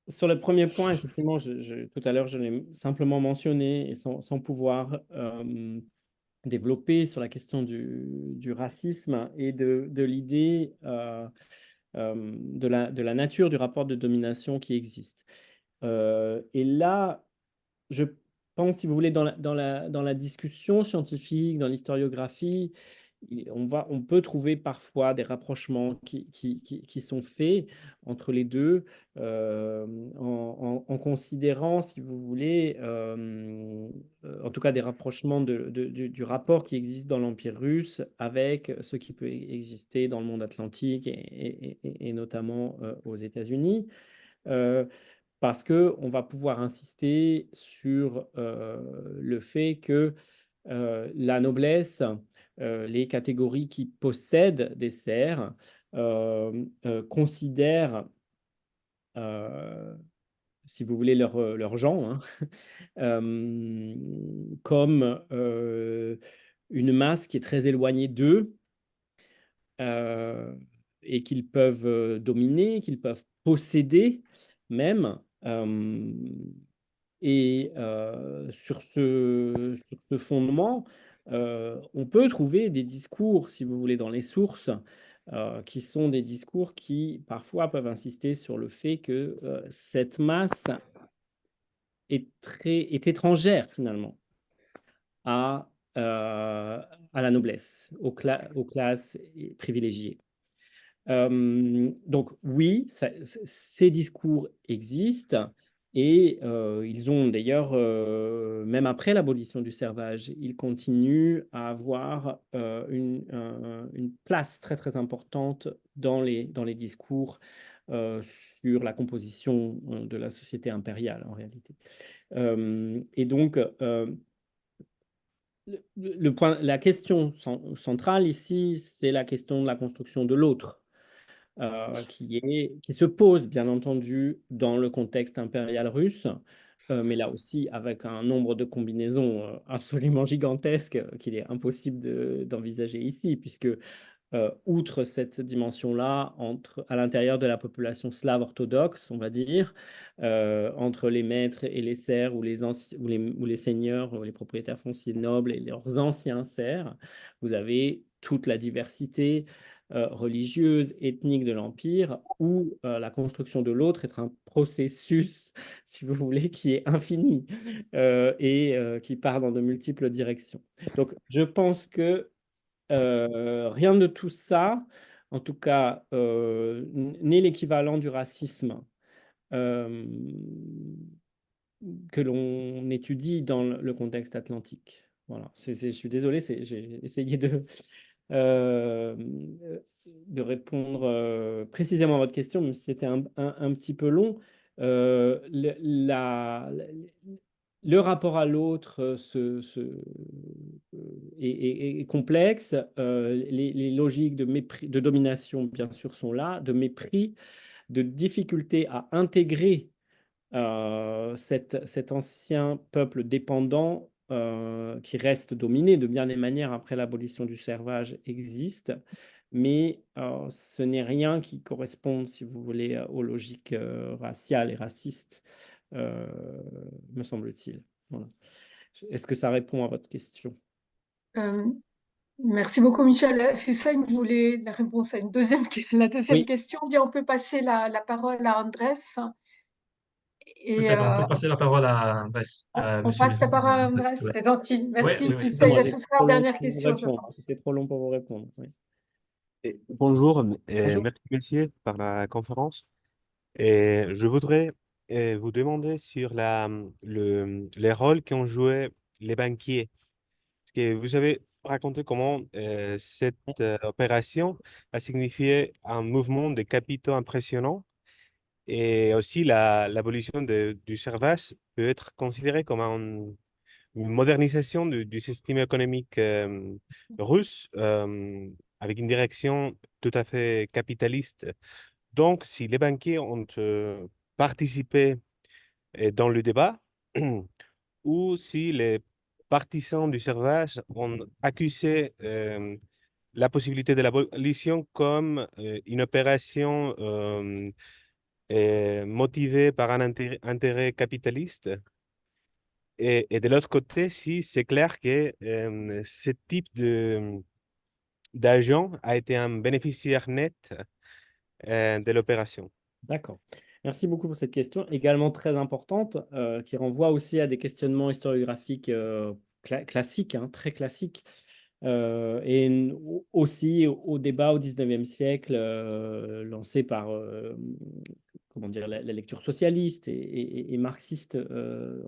sur le premier point, effectivement, tout à l'heure, je l'ai simplement mentionné et sans pouvoir développer sur la question du racisme et de l'idée de la nature du rapport de domination qui existe. Et là, je pense, si vous voulez, dans la discussion scientifique, dans l'historiographie, on peut trouver parfois des rapprochements qui sont faits entre les deux, en considérant, si vous voulez, en tout cas des rapprochements du rapport qui existe dans l'Empire russe avec ce qui peut exister dans le monde atlantique et notamment aux États-Unis. Euh, Parce qu'on va pouvoir insister sur le fait que la noblesse, les catégories qui possèdent des serfs, considèrent, euh, si vous voulez, leur gens, hein, comme une masse qui est très éloignée d'eux euh, et qu'ils peuvent dominer, qu'ils peuvent posséder même. Sur ce fondement, on peut trouver des discours, si vous voulez, dans les sources, qui sont des discours qui parfois peuvent insister sur le fait que cette masse est étrangère finalement à, à la noblesse, aux classes privilégiées. Donc oui, ces discours existent et ils ont d'ailleurs, même après l'abolition du servage, ils continuent à avoir une place très très importante dans les discours sur la composition de la société impériale en réalité. Et donc, la question centrale ici, c'est la question de la construction de l'autre qui se pose, bien entendu, dans le contexte impérial russe, mais là aussi avec un nombre de combinaisons absolument gigantesques qu'il est impossible d'envisager ici, puisque outre cette dimension-là, à l'intérieur de la population slave orthodoxe, on va dire, entre les maîtres et les serfs ou les seigneurs, ou les propriétaires fonciers nobles et leurs anciens serfs, vous avez toute la diversité religieuse, ethnique de l'Empire, où la construction de l'autre est un processus, si vous voulez, qui est infini et qui part dans de multiples directions. Donc, je pense que rien de tout ça, en tout cas, n'est l'équivalent du racisme euh, que l'on étudie dans le contexte atlantique. Voilà. Je suis désolé, j'ai essayé euh, de répondre précisément à votre question, même si c'était un petit peu long. Le rapport à l'autre est complexe. Les logiques de mépris, de domination, bien sûr, sont là, de mépris, de difficulté à intégrer cet ancien peuple dépendant qui reste dominé de bien des manières après l'abolition du servage existe. mais ce n'est rien qui correspond, si vous voulez, aux logiques raciales et racistes, euh, me semble-t-il. Voilà. Est-ce que ça répond à votre question? Euh, Merci beaucoup, Michel. Hussein voulait la réponse à la deuxième Oui, question. Bien, on peut passer la parole à Andrés. Et Peut-être on peut passer la parole à on Monsieur passe la parole à Andrés, Andrés. s'il te plaît. C'est gentil. Oui, Merci, oui, oui, c'est bon, Hussein. merci. Ce j'étais sera la trop long dernière pour vous question, je répondre. pense. C'était trop long pour vous répondre. Oui. Bonjour, Bonjour. merci messieurs par la conférence. Et je voudrais vous demander sur les rôles qu'ont joué les banquiers. Parce que vous avez raconté comment cette opération a signifié un mouvement de capitaux impressionnant et aussi l'abolition du servage peut être considérée comme une modernisation du système économique russe avec une direction tout à fait capitaliste. Donc, si les banquiers ont participé dans le débat, ou si les partisans du servage ont accusé la possibilité de l'abolition comme une opération motivée par un intérêt capitaliste. Et de l'autre côté, si c'est clair que ce type d'agent a été un bénéficiaire net de l'opération. D'accord. Merci beaucoup pour cette question, également très importante, qui renvoie aussi à des questionnements historiographiques classiques, hein, très classiques, aussi au débat au 19e siècle lancé par comment dire, la lecture socialiste et marxiste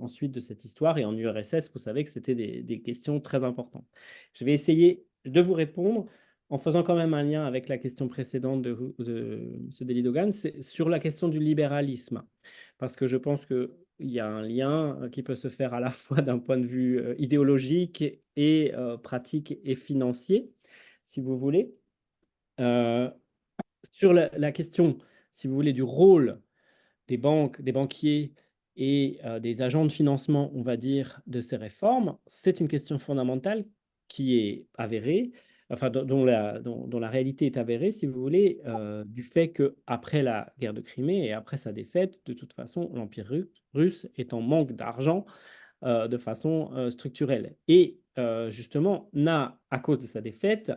ensuite de cette histoire. Et en URSS, vous savez que c'était des questions très importantes. Je vais essayer de vous répondre en faisant quand même un lien avec la question précédente de M. Dely-Dogan, c'est sur la question du libéralisme. Parce que je pense qu'il y a un lien qui peut se faire à la fois d'un point de vue idéologique et pratique et financier, si vous voulez. Sur la question, si vous voulez, du rôle des banques, des banquiers et des agents de financement, on va dire, de ces réformes, c'est une question fondamentale qui est avérée, enfin dont la réalité est avérée, si vous voulez, du fait qu'après la guerre de Crimée et après sa défaite, de toute façon, l'Empire russe est en manque d'argent de façon structurelle. Et justement, n'a, à cause de sa défaite,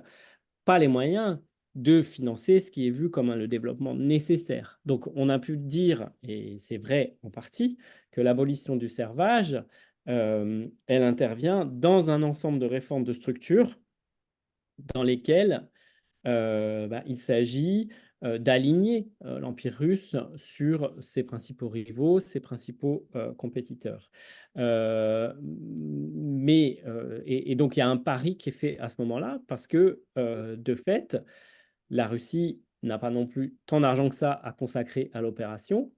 pas les moyens de financer ce qui est vu comme le développement nécessaire. Donc, on a pu dire, et c'est vrai en partie, que l'abolition du servage, elle intervient dans un ensemble de réformes de structure dans lesquelles il s'agit d'aligner l'Empire russe sur ses principaux rivaux, ses principaux compétiteurs. Et donc, il y a un pari qui est fait à ce moment-là parce que, de fait, la Russie n'a pas non plus tant d'argent que ça à consacrer à l'opération.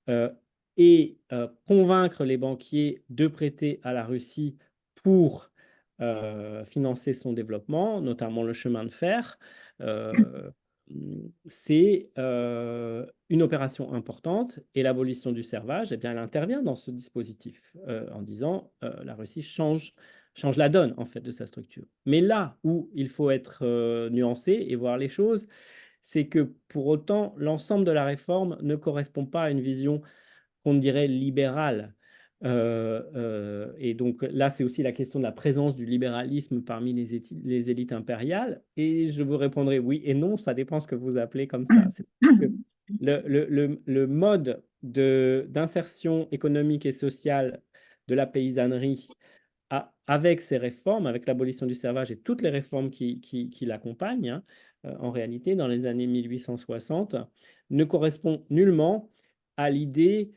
Euh, Convaincre les banquiers de prêter à la Russie pour financer son développement, notamment le chemin de fer, euh, c'est une opération importante et l'abolition du servage, eh bien, elle intervient dans ce dispositif en disant la Russie change la donne en fait de sa structure. Mais là où il faut être nuancé et voir les choses, c'est que pour autant, l'ensemble de la réforme ne correspond pas à une vision qu'on dirait libérale. Et donc là, c'est aussi la question de la présence du libéralisme parmi les élites impériales. Et je vous répondrai oui et non, ça dépend ce que vous appelez comme ça. C'est que le mode d'insertion économique et sociale de la paysannerie avec ces réformes, avec l'abolition du servage et toutes les réformes qui l'accompagnent, hein, en réalité, dans les années 1860, ne correspond nullement à l'idée,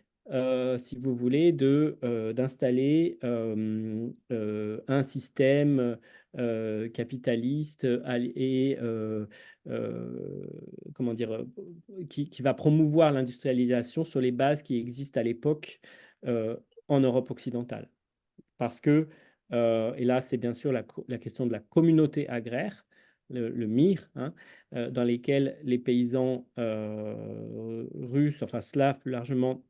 si vous voulez, d'installer un système capitaliste comment dire, qui va promouvoir l'industrialisation sur les bases qui existent à l'époque en Europe occidentale. Parce que, et là, c'est bien sûr la question de la communauté agraire, le MIR, hein, dans lesquels les paysans russes, enfin slaves plus largement,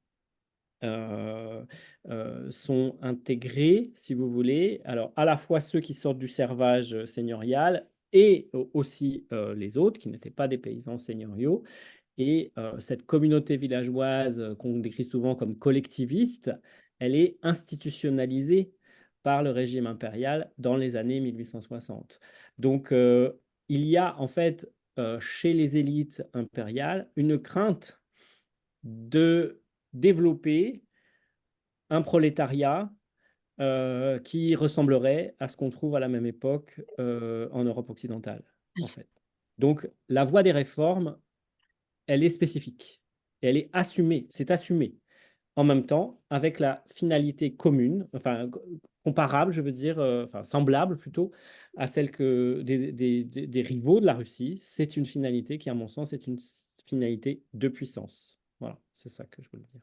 sont intégrés, si vous voulez. Alors, à la fois ceux qui sortent du servage seigneurial et aussi les autres qui n'étaient pas des paysans seigneuriaux. Et cette communauté villageoise qu'on décrit souvent comme collectiviste, elle est institutionnalisée par le régime impérial dans les années 1860. Donc, il y a en fait chez les élites impériales une crainte de développer un prolétariat qui ressemblerait à ce qu'on trouve à la même époque en Europe occidentale, en fait. Donc, la voie des réformes, elle est spécifique, et elle est assumée, c'est assumé. En même temps, avec la finalité commune, enfin comparable, je veux dire, enfin semblable plutôt, à celle que des rivaux de la Russie, c'est une finalité qui, à mon sens, est une finalité de puissance. Voilà, c'est ça que je voulais dire.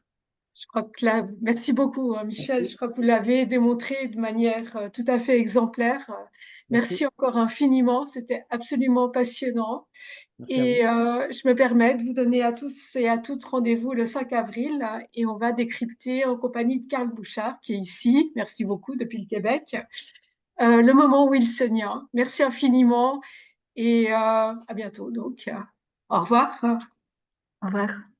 Je crois que là, merci beaucoup, Michel. Je crois que vous l'avez démontré de manière tout à fait exemplaire. Merci Merci. encore infiniment. C'était absolument passionnant. Merci à vous. Et je me permets de vous donner à tous et à toutes rendez-vous le 5 avril et on va décrypter en compagnie de Karl Bouchard qui est ici. Merci beaucoup depuis le Québec. Le moment wilsonien. Merci infiniment et à bientôt. Donc, au revoir. Au revoir.